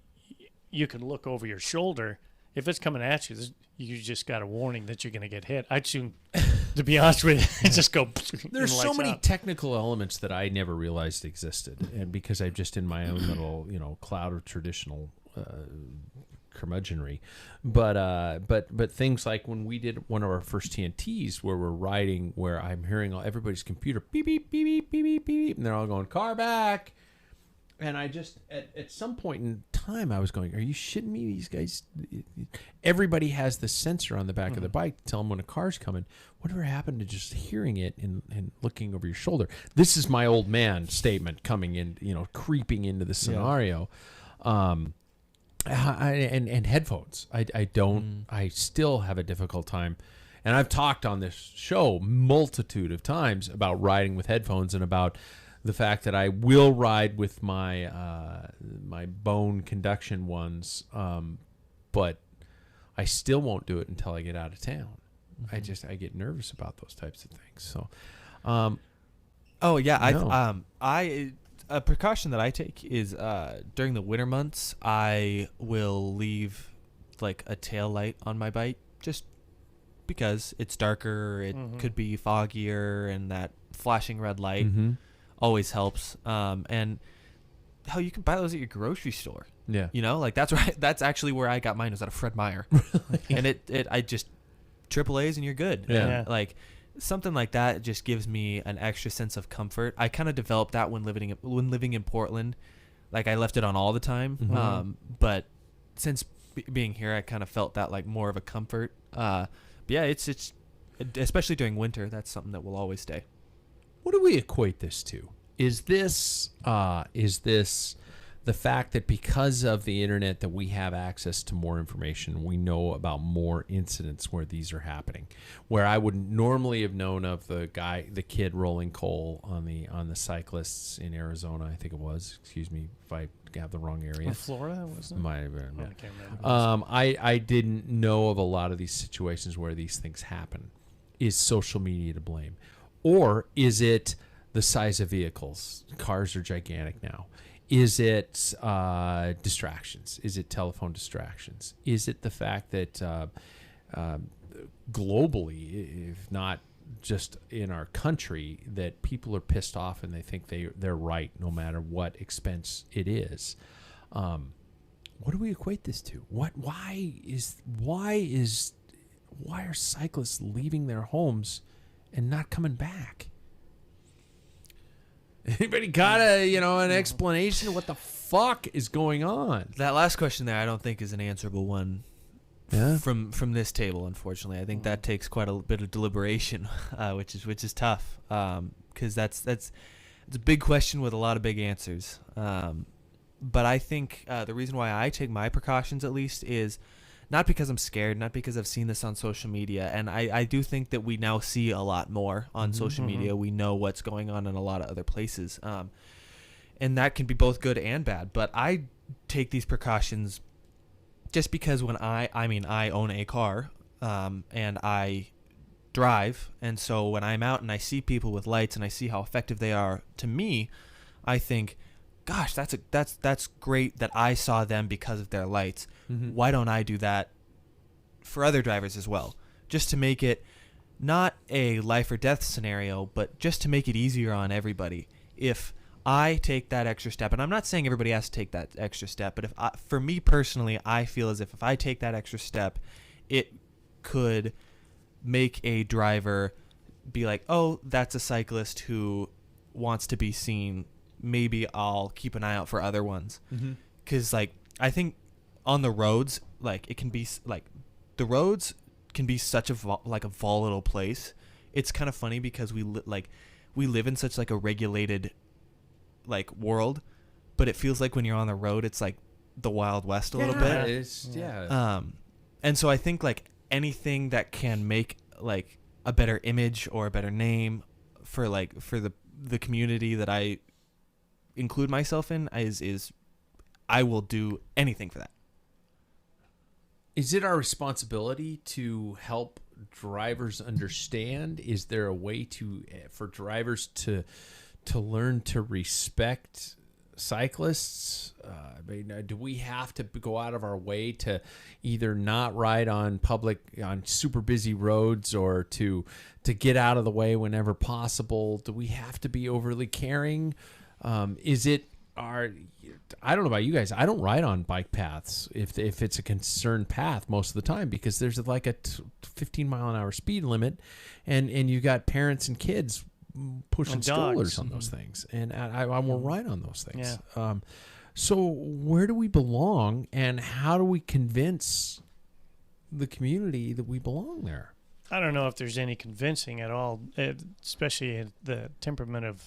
You can look over your shoulder. If it's coming at you, you just got a warning that you're going to get hit. I'd soon, to be honest with you, just go. There's so lights many out. technical elements that I never realized existed, and because I'm just in my own little, cloud of traditional curmudgeonry, but things like when we did one of our first TNTs where we're riding, where I'm hearing everybody's computer beep beep beep beep beep beep beep, and they're all going car back, and I just at some point in time I was going, are you shitting me? These guys, everybody has the sensor on the back of the bike to tell them when a car's coming. Whatever happened to just hearing it and looking over your shoulder? This is my old man statement coming in, creeping into the scenario. And headphones. I still have a difficult time. And I've talked on this show multitude of times about riding with headphones and about the fact that I will ride with my my bone conduction ones, but I still won't do it until I get out of town. I get nervous about those types of things. So, Oh yeah, No. A precaution that I take is during the winter months, I will leave like a tail light on my bike just because it's darker, it could be foggier, and that flashing red light always helps. And hell, you can buy those at your grocery store. yeah. That's actually where I got mine, was at a Fred Meyer. And I just triple A's and you're good. Yeah. And, like something like that just gives me an extra sense of comfort. I kind of developed that when living in Portland. Like I left it on all the time. But since being here, I kind of felt that like more of a comfort. But yeah, it's especially during winter, that's something that will always stay. What do we equate this to? Is this the fact that because of the internet that we have access to more information, we know about more incidents where these are happening, where I wouldn't normally have known of the kid rolling coal on the cyclists in Arizona, I think it was. Excuse me if I have the wrong area. Or Florida, wasn't it? Might have been. I can't remember. I didn't know of a lot of these situations where these things happen. Is social media to blame? Or is it the size of vehicles? Cars are gigantic now. Is it distractions? Is it telephone distractions? Is it the fact that globally, if not just in our country, that people are pissed off and they think they're right no matter what expense it is? What do we equate this to? Why are cyclists leaving their homes and not coming back? Anybody got an explanation of what the fuck is going on? That last question there, I don't think is an answerable one. Yeah. From this table, unfortunately, I think that takes quite a bit of deliberation, which is tough, because that's a big question with a lot of big answers. But I think the reason why I take my precautions, at least, is not because I'm scared, not because I've seen this on social media, and I do think that we now see a lot more on social media. We know what's going on in a lot of other places, and that can be both good and bad. But I take these precautions just because when I own a car, and I drive, and so when I'm out and I see people with lights and I see how effective they are, to me, I think, gosh, that's great that I saw them because of their lights. Why don't I do that for other drivers as well? Just to make it not a life or death scenario, but just to make it easier on everybody. If I take that extra step, and I'm not saying everybody has to take that extra step, but for me personally, I feel as if I take that extra step, it could make a driver be like, oh, that's a cyclist who wants to be seen. Maybe I'll keep an eye out for other ones. Because, like, I think on the roads, like, it can be, like, the roads can be such a volatile place. It's kind of funny because we live in such, like, a regulated, like, world, but it feels like when you're on the road, it's like the Wild West a little bit. And so I think, like, anything that can make, like, a better image or a better name for the community that I include myself in is I will do anything for that. Is it our responsibility to help drivers understand? Is there a way for drivers to learn to respect cyclists? Do we have to go out of our way to either not ride on super busy roads, or to get out of the way whenever possible? Do we have to be overly caring? I don't know about you guys. I don't ride on bike paths if it's a concerned path most of the time, because there's like a 15 mile an hour speed limit, and you got parents and kids pushing strollers on those things, and I won't ride on those things. Yeah. So where do we belong, and how do we convince the community that we belong there? I don't know if there's any convincing at all, especially the temperament of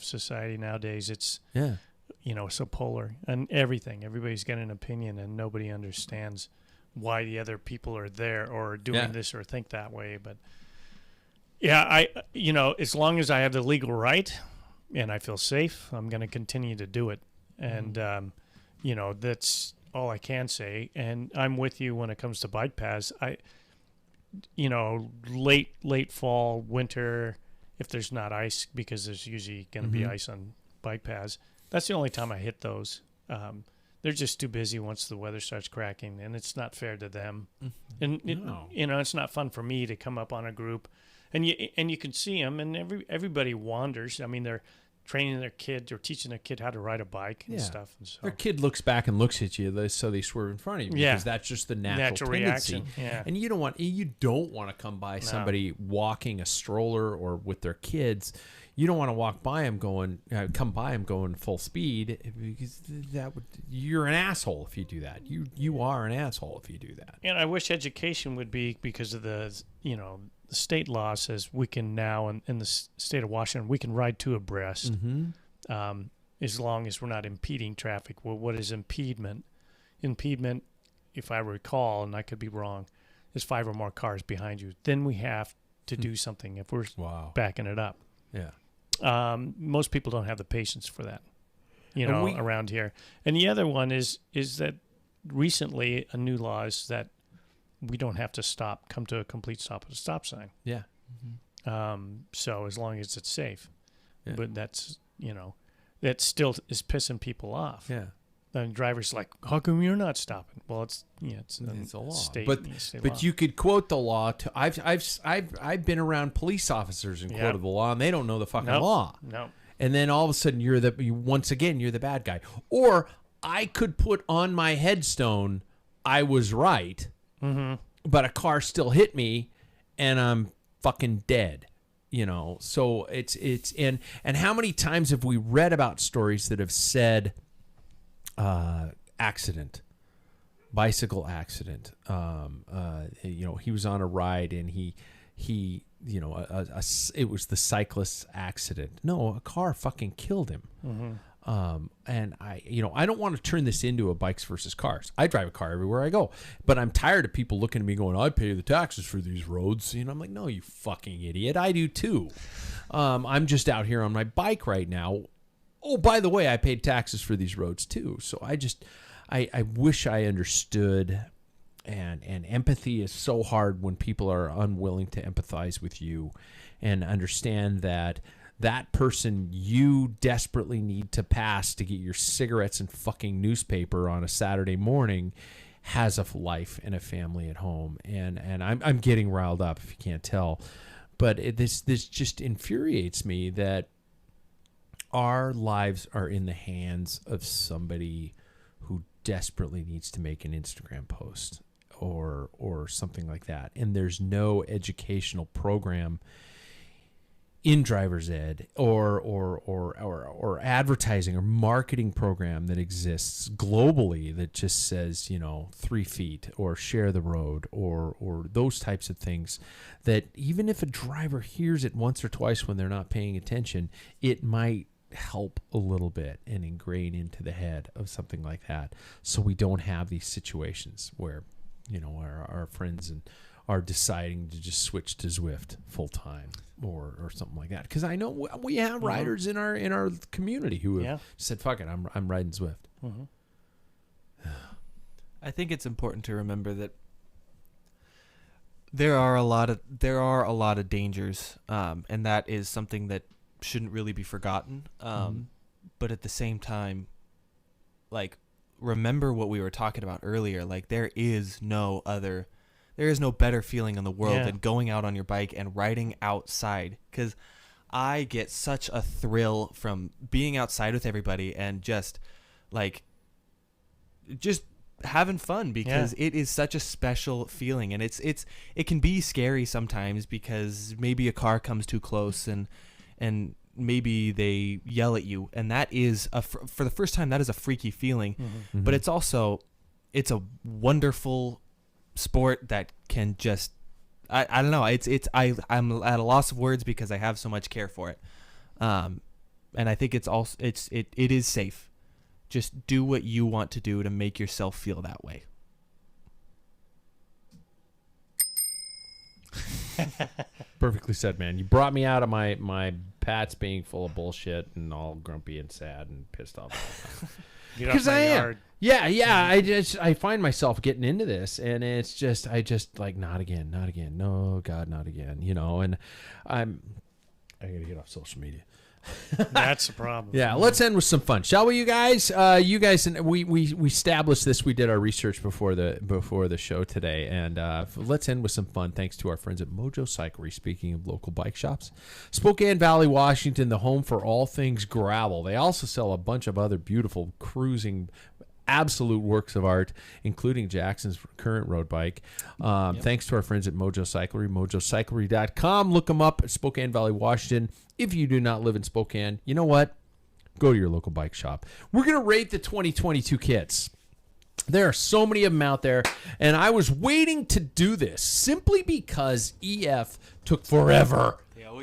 society nowadays. It's so polar and everything. Everybody's got an opinion, and nobody understands why the other people are there or doing this or think that way. But as long as I have the legal right and I feel safe, I'm going to continue to do it. And that's all I can say. And I'm with you when it comes to bike paths. Late fall, winter, if there's not ice, because there's usually going to be ice on bike paths, that's the only time I hit those. They're just too busy once the weather starts cracking, and it's not fair to them. And it's not fun for me to come up on a group, and you can see them, and everybody wanders. I mean, they're training their kid or teaching their kid how to ride a bike and stuff. And so their kid looks back and looks at you, so they swerve in front of you, because that's just the natural tendency. Reaction. Yeah. And you don't want to come by somebody walking a stroller or with their kids. You don't want to come by them going full speed, because you're an asshole if you do that. You are an asshole if you do that. And I wish education would be, because of the state law says we can now, in the state of Washington, we can ride two abreast, as long as we're not impeding traffic. Well, what is impedement? Impedement, if I recall, and I could be wrong, is 5 or more cars behind you. Then we have to do something if we're backing it up. Yeah. Most people don't have the patience for that, around here. And the other one is that recently a new law is that we don't have to come to a complete stop at a stop sign. Yeah. So as long as it's safe. Yeah. But that's, that still is pissing people off. Yeah. And drivers like, how come you're not stopping? Well, it's a law. State, but law. You could quote the law. I've been around police officers and quoted the law, and they don't know the fucking law. No. And then all of a sudden you're the bad guy. Or I could put on my headstone, I was right, but a car still hit me, and I'm fucking dead. So it's and how many times have we read about stories that have said, bicycle accident. He was on a ride, and he it was the cyclist's accident. No, a car fucking killed him. And I don't want to turn this into a bikes versus cars. I drive a car everywhere I go, but I'm tired of people looking at me going, I pay the taxes for these roads. I'm like, no, you fucking idiot. I do too. I'm just out here on my bike right now. Oh, by the way, I paid taxes for these roads too. So I wish I understood and empathy is so hard when people are unwilling to empathize with you and understand that that person you desperately need to pass to get your cigarettes and fucking newspaper on a Saturday morning has a life and a family at home. And I'm getting riled up if you can't tell. But this just infuriates me that our lives are in the hands of somebody who desperately needs to make an Instagram post or something like that. And there's no educational program in driver's ed or advertising or marketing program that exists globally that just says, 3 feet or share the road or those types of things, that even if a driver hears it once or twice when they're not paying attention, it might help a little bit and ingrain into the head of something like that, so we don't have these situations where our friends are deciding to just switch to Zwift full time or something like that. Because I know we have riders in our community who have said, "Fuck it, I'm riding Zwift." Mm-hmm. I think it's important to remember that there are a lot of dangers, and that is something that shouldn't really be forgotten. But at the same time, like, remember what we were talking about earlier. Like, there is no better feeling in the world than going out on your bike and riding outside. Because I get such a thrill from being outside with everybody and just having fun, because it is such a special feeling. And it can be scary sometimes because maybe a car comes too close and maybe they yell at you, and that is for the first time, that is a freaky feeling. Mm-hmm. But it's a wonderful sport that can just, I don't know, I'm at a loss of words because I have so much care for it. And I think it is safe. Just do what you want to do to make yourself feel that way. Perfectly said, man. You brought me out of my Pats being full of bullshit and all grumpy and sad and pissed off all the time. Because I am. Yard. Yeah. I find myself getting into this, and it's just, not again. No, God, not again. And I gotta get off social media. That's the problem. Yeah, let's end with some fun, shall we, you guys? We established this. We did our research before the show today, and let's end with some fun. Thanks to our friends at Mojo Cyclery. Speaking of local bike shops, Spokane Valley, Washington, the home for all things gravel. They also sell a bunch of other beautiful cruising, absolute works of art, including Jackson's current road bike. Thanks to our friends at Mojo Cyclery, mojocyclery.com. Look them up at Spokane Valley, Washington. If you do not live in Spokane, you know what? Go to your local bike shop. We're going to rate the 2022 kits. There are so many of them out there, and I was waiting to do this simply because EF took forever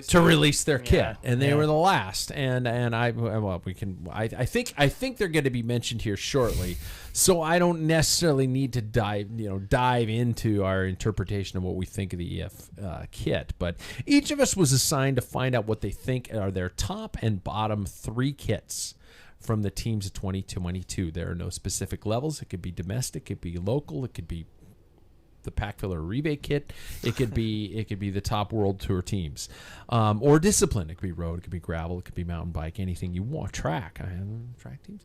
to release their kit, and they were the last. And I think they're going to be mentioned here shortly, so I don't necessarily need to dive into our interpretation of what we think of the EF kit. But each of us was assigned to find out what they think are their top and bottom 3 kits from the teams of 2022. There are no specific levels. It could be domestic, it could be local, it could be the Packfiller rebate kit, it could be the top world tour teams, or discipline. It could be road, it could be gravel, it could be mountain bike, anything you want. Track, I have track teams.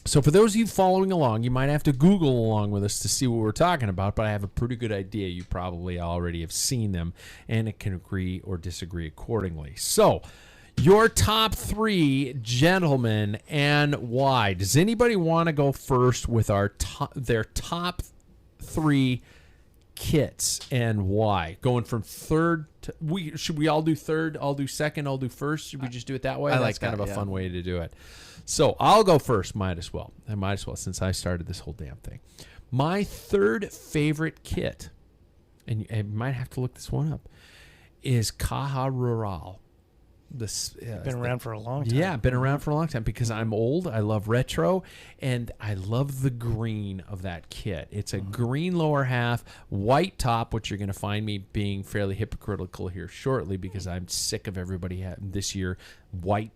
So for those of you following along, you might have to Google along with us to see what we're talking about, but I have a pretty good idea. You probably already have seen them, and it can agree or disagree accordingly. So your top 3, gentlemen, and why? Does anybody want to go first with their top 3 kits and why? Going from third to, should we all do third? I'll do second. I'll do first. Should we just do it that way? That's kind of a fun way to do it. So I'll go first. Might as well, since I started this whole damn thing. My third favorite kit, and you might have to look this one up, is Caja Rural. Been around for a long time. Yeah, been around for a long time because I'm old. I love retro, and I love the green of that kit. It's a green lower half, white top, which you're going to find me being fairly hypocritical here shortly because I'm sick of everybody this year. White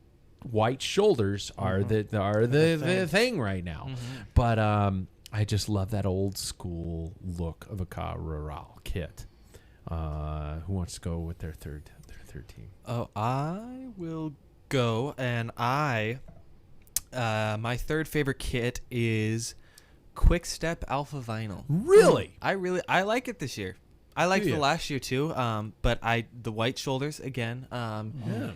shoulders are the thing right now. But I just love that old school look of a car rural kit. Who wants to go with their third team? Oh, I will go, and my third favorite kit is Quick Step Alpha Vinyl. Really? I like it this year. I liked Do the ya? last year too. But the white shoulders again. Yeah.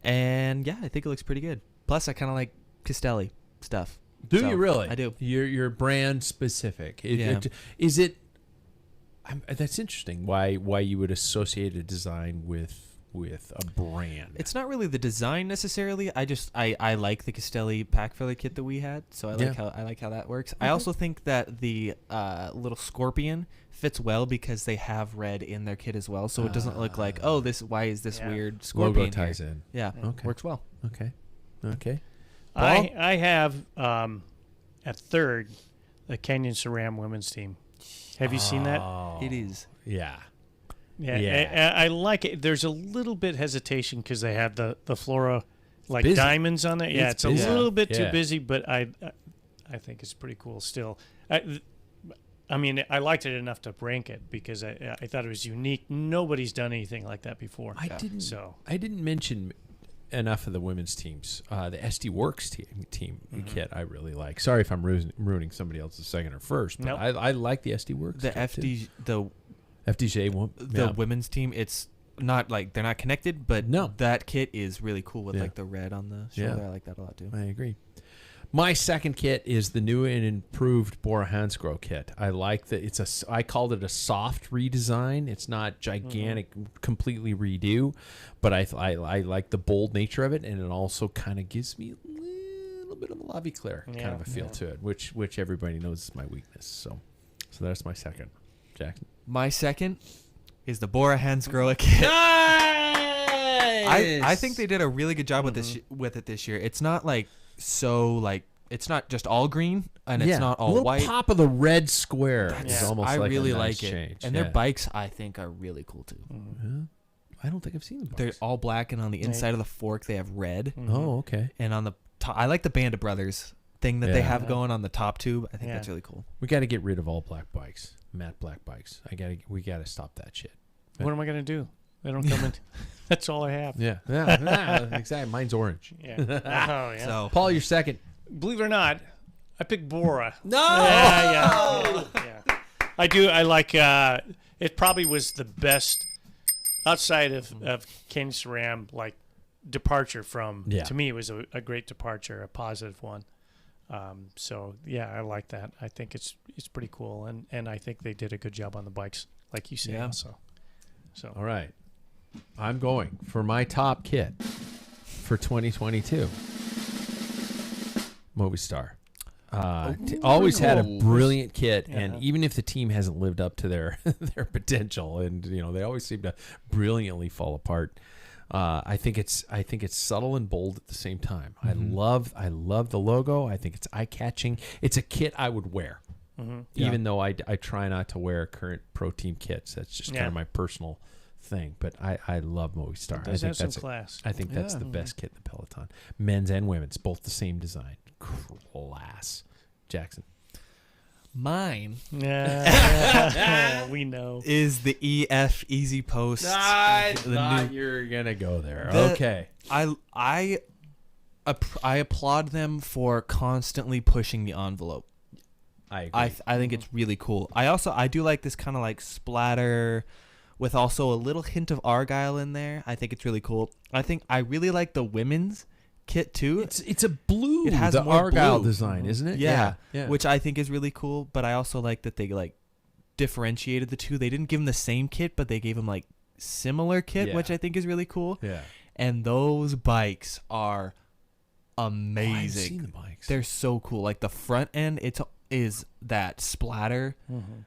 And yeah, I think it looks pretty good. Plus, I kind of like Castelli stuff. Do So, you really? I do. You're brand specific. Yeah. Is it? That's interesting. Why you would associate a design with a brand? It's not really the design necessarily. I like the Castelli Packfiller kit that we had, so I like how that works. I also think that the little scorpion fits well because they have red in their kit as well, so it doesn't look like why is this weird scorpion logo ties here? in. Yeah, Okay. works well. Okay. Paul? I have at third the Canyon SRAM women's team. Have you seen that? Oh, It is. Yeah. Yeah, I like it. There's a little bit hesitation because they have the Flora like busy. diamonds on it. Yeah, It's it's a busy. little bit Yeah. too busy, but I think it's pretty cool still. I mean, I liked it enough to rank it because I thought it was unique. Nobody's done anything like that before. I didn't mention enough of the women's teams. The SD Works team kit I really like. Sorry if I'm ruining somebody else's second or first, but Nope. I like the SD Works. The kit too. FDJ, FDJ the women's team, it's not like they're not connected, but No. that kit is really cool with Yeah. like the red on the shoulder. Yeah. I like that a lot too. I agree. My second kit is the new and improved Bora Hansgrohe kit. I like that I called it a soft redesign. It's not gigantic, completely redo, but I like the bold nature of it, and it also kind of gives me a little bit of a Lavie Claire kind of a feel to it, which everybody knows is my weakness. So that's my second. Jackson. My second is the Bora Hansgrohe kit. Nice! I think they did a really good job with it this year. It's not like it's not just all green and it's not all little white. pop of the red square is almost I like really a nice like it. change. And their bikes I think are really cool too. I don't think I've seen them. They're all black, and on the inside of the fork they have red. Oh, okay. And on the top, I like the Band of Brothers thing that they have going on the top tube. I think that's really cool. We got to get rid of all black bikes, matte black bikes. We got to stop that shit. What am I gonna do? They don't come in. That's all I have. Yeah, exactly. Mine's orange. Yeah. Oh yeah. So Paul, you're second. Believe it or not, I picked Bora. No. Yeah. I do. I like. It probably was the best outside of Canyon SRAM, like departure from. Yeah. To me, it was a great departure, a positive one. So yeah, I like that. I think it's pretty cool, and I think they did a good job on the bikes, like you said. Yeah. Also. So. All right. I'm going for my top kit for 2022. Movistar. Always had a brilliant kit, and even if the team hasn't lived up to their potential, and they always seem to brilliantly fall apart. I think it's subtle and bold at the same time. I love the logo. I think it's eye catching. It's a kit I would wear, even though I try not to wear current pro team kits. That's just kind of my personal thing. But I love Movistar. It does have some class. I think that's the best kit in the peloton, men's and women's, both the same design. Class. Jackson. mine we know is the EF Easy Post. I the thought new- you were gonna go there. The- Okay. I applaud them for constantly pushing the envelope. I agree. I think it's really cool. I do like this kind of like splatter with also a little hint of Argyle in there. I think it's really cool. I really like the women's kit too. It's a blue. It has the more Argyle blue. design, isn't it? Yeah, yeah. which I think is really cool. But I also like that they like differentiated the two. They didn't give them the same kit, but they gave them like similar kit, which I think is really cool. Yeah. And those bikes are Oh, I've amazing. seen the bikes. They're so cool. Like the front end, is that splatter,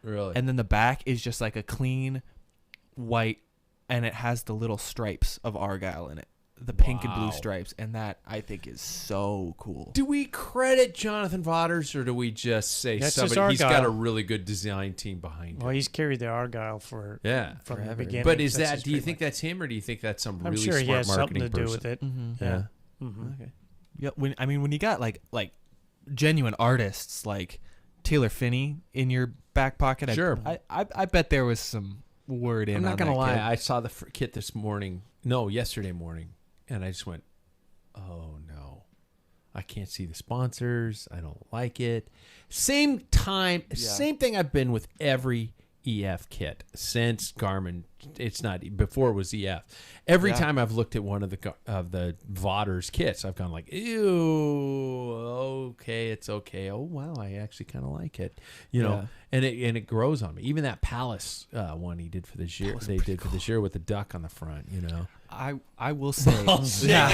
Really. and then the back is just like a clean white, and it has the little stripes of Argyle in it, the pink and blue Wow. stripes, and that I think is so cool. do we credit Jonathan Vaughters, or do we just say That's just he's got Argyle. a really good design team behind Well, him? he's carried the Argyle from Forever. the beginning. But is That's that? his Do you trademark. think that's him, or do you think that's some I'm really sure he smart has something marketing to do person? with it. Yeah. Mhm. Okay. Yeah, when you got like genuine artists like Taylor Finney in your back pocket, Sure. I bet there was some word in. I'm not on gonna that lie. kid. I saw the kit this morning. No, yesterday morning, and I just went, "Oh no, I can't see the sponsors. I don't like it." Same thing I've been with every EF kit since Garmin. It's not before it was EF. Every time I've looked at one of the Vodder's kits, I've gone like, "Ew, okay, it's okay. Oh wow, I actually kind of like it." You know, and it grows on me. Even that Palace one he did for this year, they did for this year with the duck on the front. You know, I will say.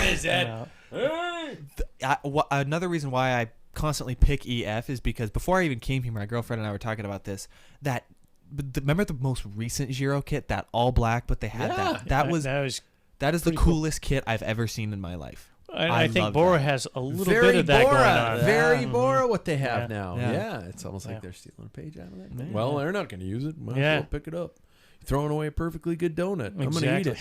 his head. Another reason why I constantly pick EF is because before I even came here, my girlfriend and I were talking about this. Remember the most recent Giro kit, that all black, but they had that is the coolest kit I've ever seen in my life. I think love Bora that. has a little Very bit of that Bora, going on. very Bora what they have now. Yeah. Yeah, it's almost like they're stealing a page out of that. Yeah. Well, they're not going to use it. Might as well pick it up. You're throwing away a perfectly good donut. I'm going to eat it.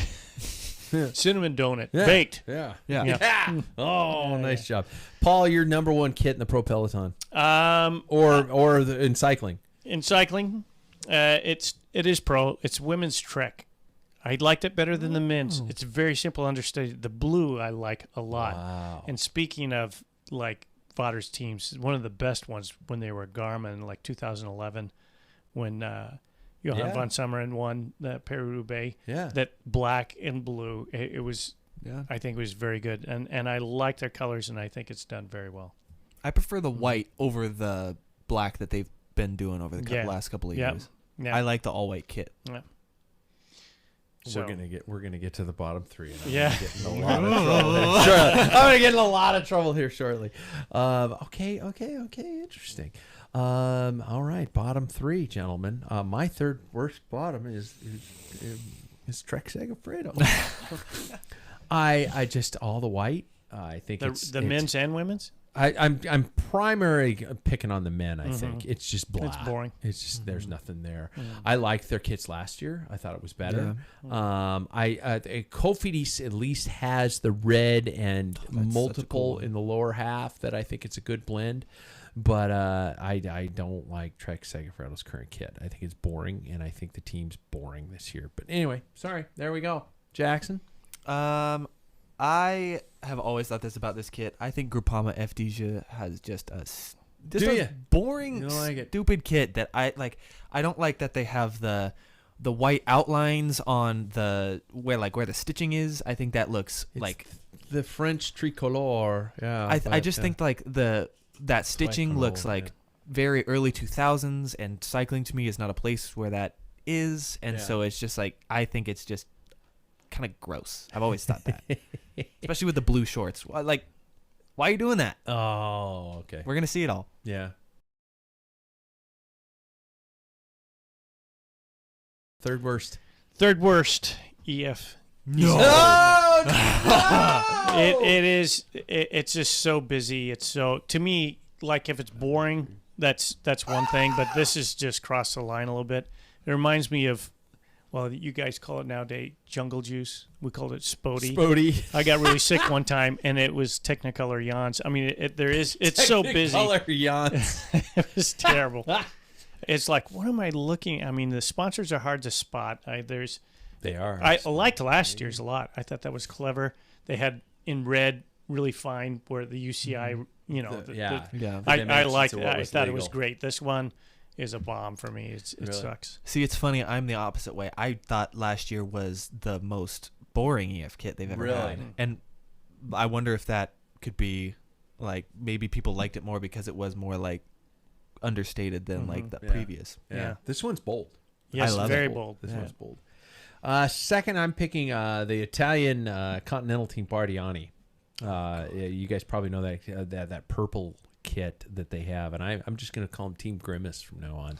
Cinnamon donut, baked. Yeah. Yeah. Oh, nice job, Paul. Your number one kit in the Pro Peloton, in cycling. In cycling, it is pro. It's women's Trek. I liked it better than the men's. It's very simple, understated. The blue I like a lot. Wow. And speaking of like Vodder's teams, one of the best ones when they were Garmin, like 2011, when Johan von Summeren won the Paris-Roubaix. Yeah. That black and blue, it was. Yeah. I think it was very good, and I like their colors, and I think it's done very well. I prefer the white over the black that they've been doing over the last couple of years. Yeah. I like the all white kit. Yeah. We're gonna get to the bottom three. And Yeah. I'm gonna get in a lot of trouble here shortly. Okay, interesting. All right, bottom three, gentlemen. My third worst bottom is Trek Segafredo. I just all the white. I think it's men's and women's. I'm primarily picking on the men. I think it's just blah. It's boring. It's just there's nothing there. I liked their kits last year. I thought it was better. Cofidis at least has the red and multiple in the lower half that I think it's a good blend. But I don't like Trek Segafredo's current kit. I think it's boring, and I think the team's boring this year. But anyway, sorry. There we go. Jackson? I have always thought this about this kit. I think Groupama FDJ has just a boring, stupid kit that I like. I don't like that they have the white outlines on where the stitching is. I think that looks like the French tricolore. Yeah, I just think like that stitching looks like very early 2000s, and cycling to me is not a place where that is, and so it's just like I think it's just kind of gross. I've always thought that, especially with the blue shorts. Like, why are you doing that? Oh, okay. We're gonna see it all. Yeah. Third worst EF. No. It is. It's just so busy. It's so, to me, like if it's boring, that's one thing. But this is just crossed the line a little bit. It reminds me of, well, you guys call it nowadays jungle juice. We called it Spody. I got really sick one time, and it was Technicolor Yawns. I mean, it's so busy. Technicolor Yawns. It was terrible. It's like, what am I looking? I mean, the sponsors are hard to spot. They are. I liked last year's a lot. I thought that was clever. They had in red, really fine, where the UCI, I liked it. I thought it was great. This one is a bomb for me. It really sucks. See, it's funny. I'm the opposite way. I thought last year was the most boring EF kit they've ever had, and I wonder if that could be like maybe people liked it more because it was more like understated than like the previous. Yeah, this one's bold. Yes, I love very it. bold. This one's bold. Second, I'm picking the Italian Continental Team Bardiani. You guys probably know that purple kit that they have, and I'm just going to call them Team Grimace from now on.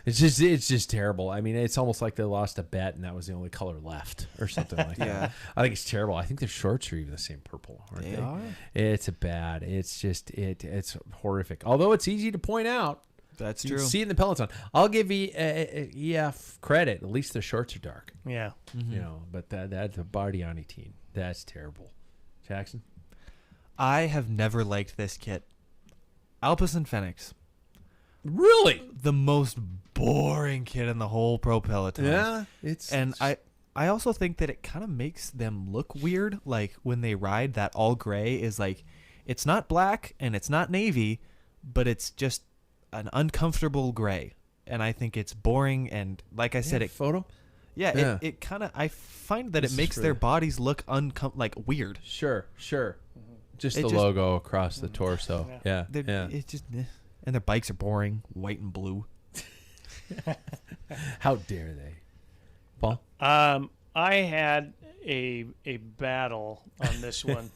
It's just terrible. I mean, it's almost like they lost a bet and that was the only color left or something like that. I think it's terrible. I think their shorts are even the same purple, aren't they? Are. It's bad. It's just it's horrific. Although it's easy to point out. That's You true. can see it in the Peloton. I'll give EF credit. At least their shorts are dark. Yeah. You know, but that's a Bardiani team. That's terrible. Jackson? I have never liked this kit. Alpes and Fenix. Really? The most boring kit in the whole pro peloton. Yeah. It's And I also think that it kind of makes them look weird. Like when they ride, that all gray is like, it's not black and it's not navy, but it's just an uncomfortable gray. And I think it's boring. And like I said, photo. yeah. It kind of, I find that This it is makes really- their bodies look like weird. Sure. Just It the just- logo across the torso. Yeah. They're, It's just, and their bikes are boring, white and blue. How dare they, Paul? I had a battle on this one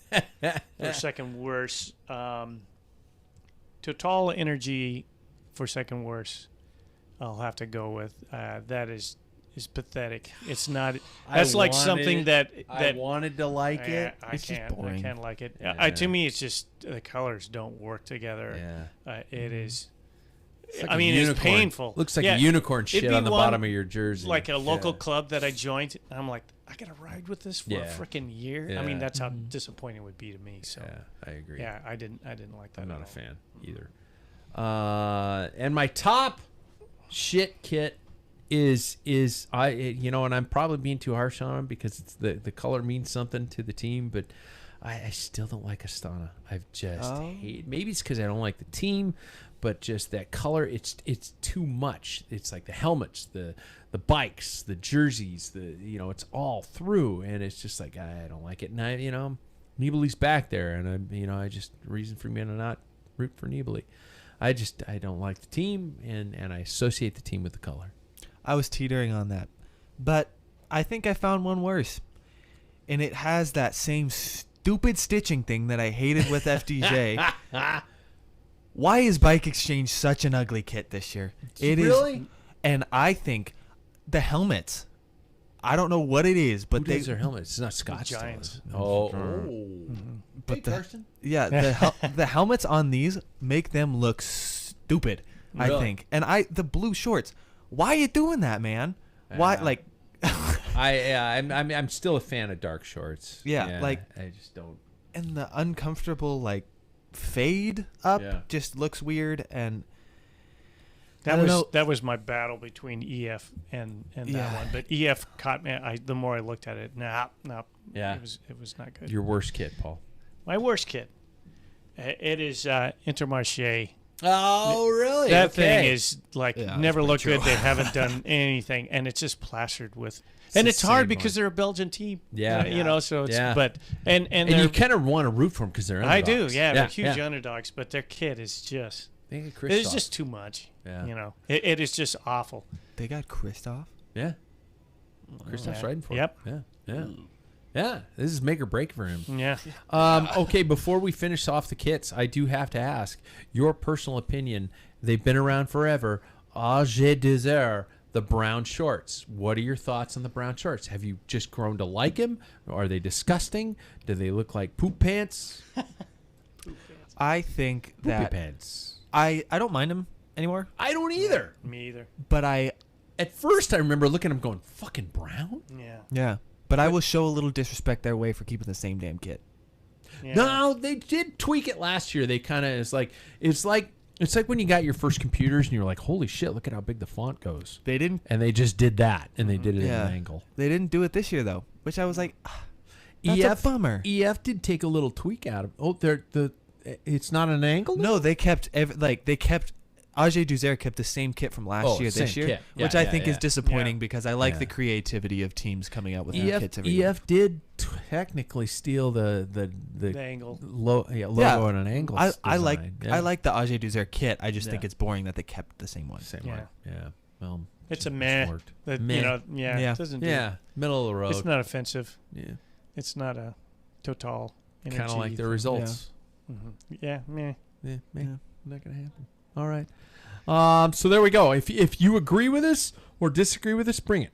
for second worst. Total Energy for second worst. I'll have to go with that is pathetic. It's not. That's like something that I wanted to like it. I It's just can't. I boring. can't like it. Yeah. To me, it's just the colors don't work together. Yeah. It is. It's like I a mean, unicorn. it's painful. Looks like Yeah, a unicorn it'd shit be on the one- bottom of your jersey. Like a local Yeah. club that I joined. I'm like, I gotta ride with this for a Yeah. freaking year. I Yeah. mean, that's how disappointing it would be to me. So Yeah, I agree. yeah, I didn't like that. I'm at not a all. fan either. And my top shit kit is and I'm probably being too harsh on him because it's the color means something to the team, but I still don't like Astana. I've just hate. Maybe it's because I don't like the team, but just that color, it's too much. It's like the helmets, the bikes, the jerseys, it's all through, and it's just like I don't like it. And Nibali's back there, and I just reason for me to not root for Nibali. I don't like the team, and I associate the team with the color. I was teetering on that. But I think I found one worse. And it has that same stupid stitching thing that I hated with FDJ. Why is Bike Exchange such an ugly kit this year? It is. Really? And I think the helmets, I don't know what it is, but Who does their helmets? It's not Scotch. Giants. Oh. But Hey, the- Karsten? yeah, the helmets on these make them look stupid, I Really? think. And the blue shorts. Why are you doing that, man? Why Yeah. like I'm still a fan of dark shorts. Yeah, like- I just don't. and the uncomfortable like fade up Yeah. just looks weird, and I That don't was know. that was my battle between EF and that Yeah. one. But EF caught me. The more I looked at it, no. Yeah. It was not good. Your worst kit, Paul. My worst kit. It is Intermarché. Oh, really? That thing is like Yeah, never that's looked pretty good. true. They haven't done anything, and it's just plastered with. the And it's hard same because one. they're a Belgian team. Yeah. So it's Yeah. but and And they're, you kind of want to root for them because they're I do, underdogs. yeah, they're huge underdogs, but their kit is just They get it's Christoph. just too much. Yeah. It is just awful. they got Christoph. Yeah. Christoph's Yeah. riding for Yep. him. Yeah. Yeah. This is make or break for him. Yeah. Okay, before we finish off the kits, I do have to ask your personal opinion. They've been around forever. Age Désert, the brown shorts. What are your thoughts on the brown shorts? Have you just grown to like them? Are they disgusting? Do they look like poop pants? I think Poopy that pants. I don't mind them anymore, I don't either. Me either. but I At first, I remember looking at them going, fucking brown? Yeah. but I will show a little disrespect their way for keeping the same damn kit. Yeah. No, they did tweak it last year. They kind of it's like when you got your first computers and you were like, holy shit, look at how big the font goes. They didn't. And they just did that, and they did it Yeah. at an angle. They didn't do it this year though, which I was like, that's a bummer. EF did take a little tweak out of. Oh, it's not an angle. No, they kept Age Désert kept the same kit from last year this same year, kit. Yeah, which I yeah, think yeah. is disappointing Yeah. because I like Yeah. the creativity of teams coming out with new kits every year. EF did technically steal the The angle. logo Yeah. on an angle. I like design. Yeah. I like the Age Désert kit. I just think Yeah. it's boring that they kept the same one. same Yeah. one. Yeah. Well, It's a just meh. worked. That, Meh. Yeah. It doesn't do Yeah, middle of the road. It's not offensive. Yeah, It's not a total energy. kind of like the results. Mhm. Yeah, meh. Yeah, Yeah. not gonna happen. All right. So there we go. If you agree with us or disagree with us, bring it.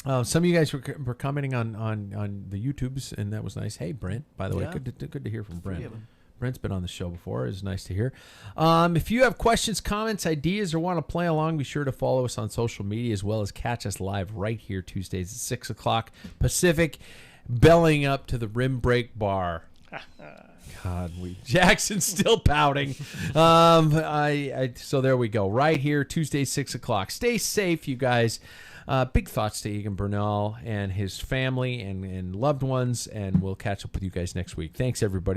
Some of you guys were commenting on the YouTubes, and that was nice. Hey, Brent, by the way, Yeah. good to hear from Brent. of 'em. Brent's been on the show before. It's nice to hear. If you have questions, comments, ideas, or want to play along, be sure to follow us on social media as well as catch us live right here Tuesdays at 6 o'clock Pacific, belling up to the Rim Break Bar. God, Jackson's still pouting. So there we go. Right here, Tuesday, 6 o'clock. Stay safe, you guys. Big thoughts to Egan Bernal and his family and loved ones, and we'll catch up with you guys next week. Thanks, everybody.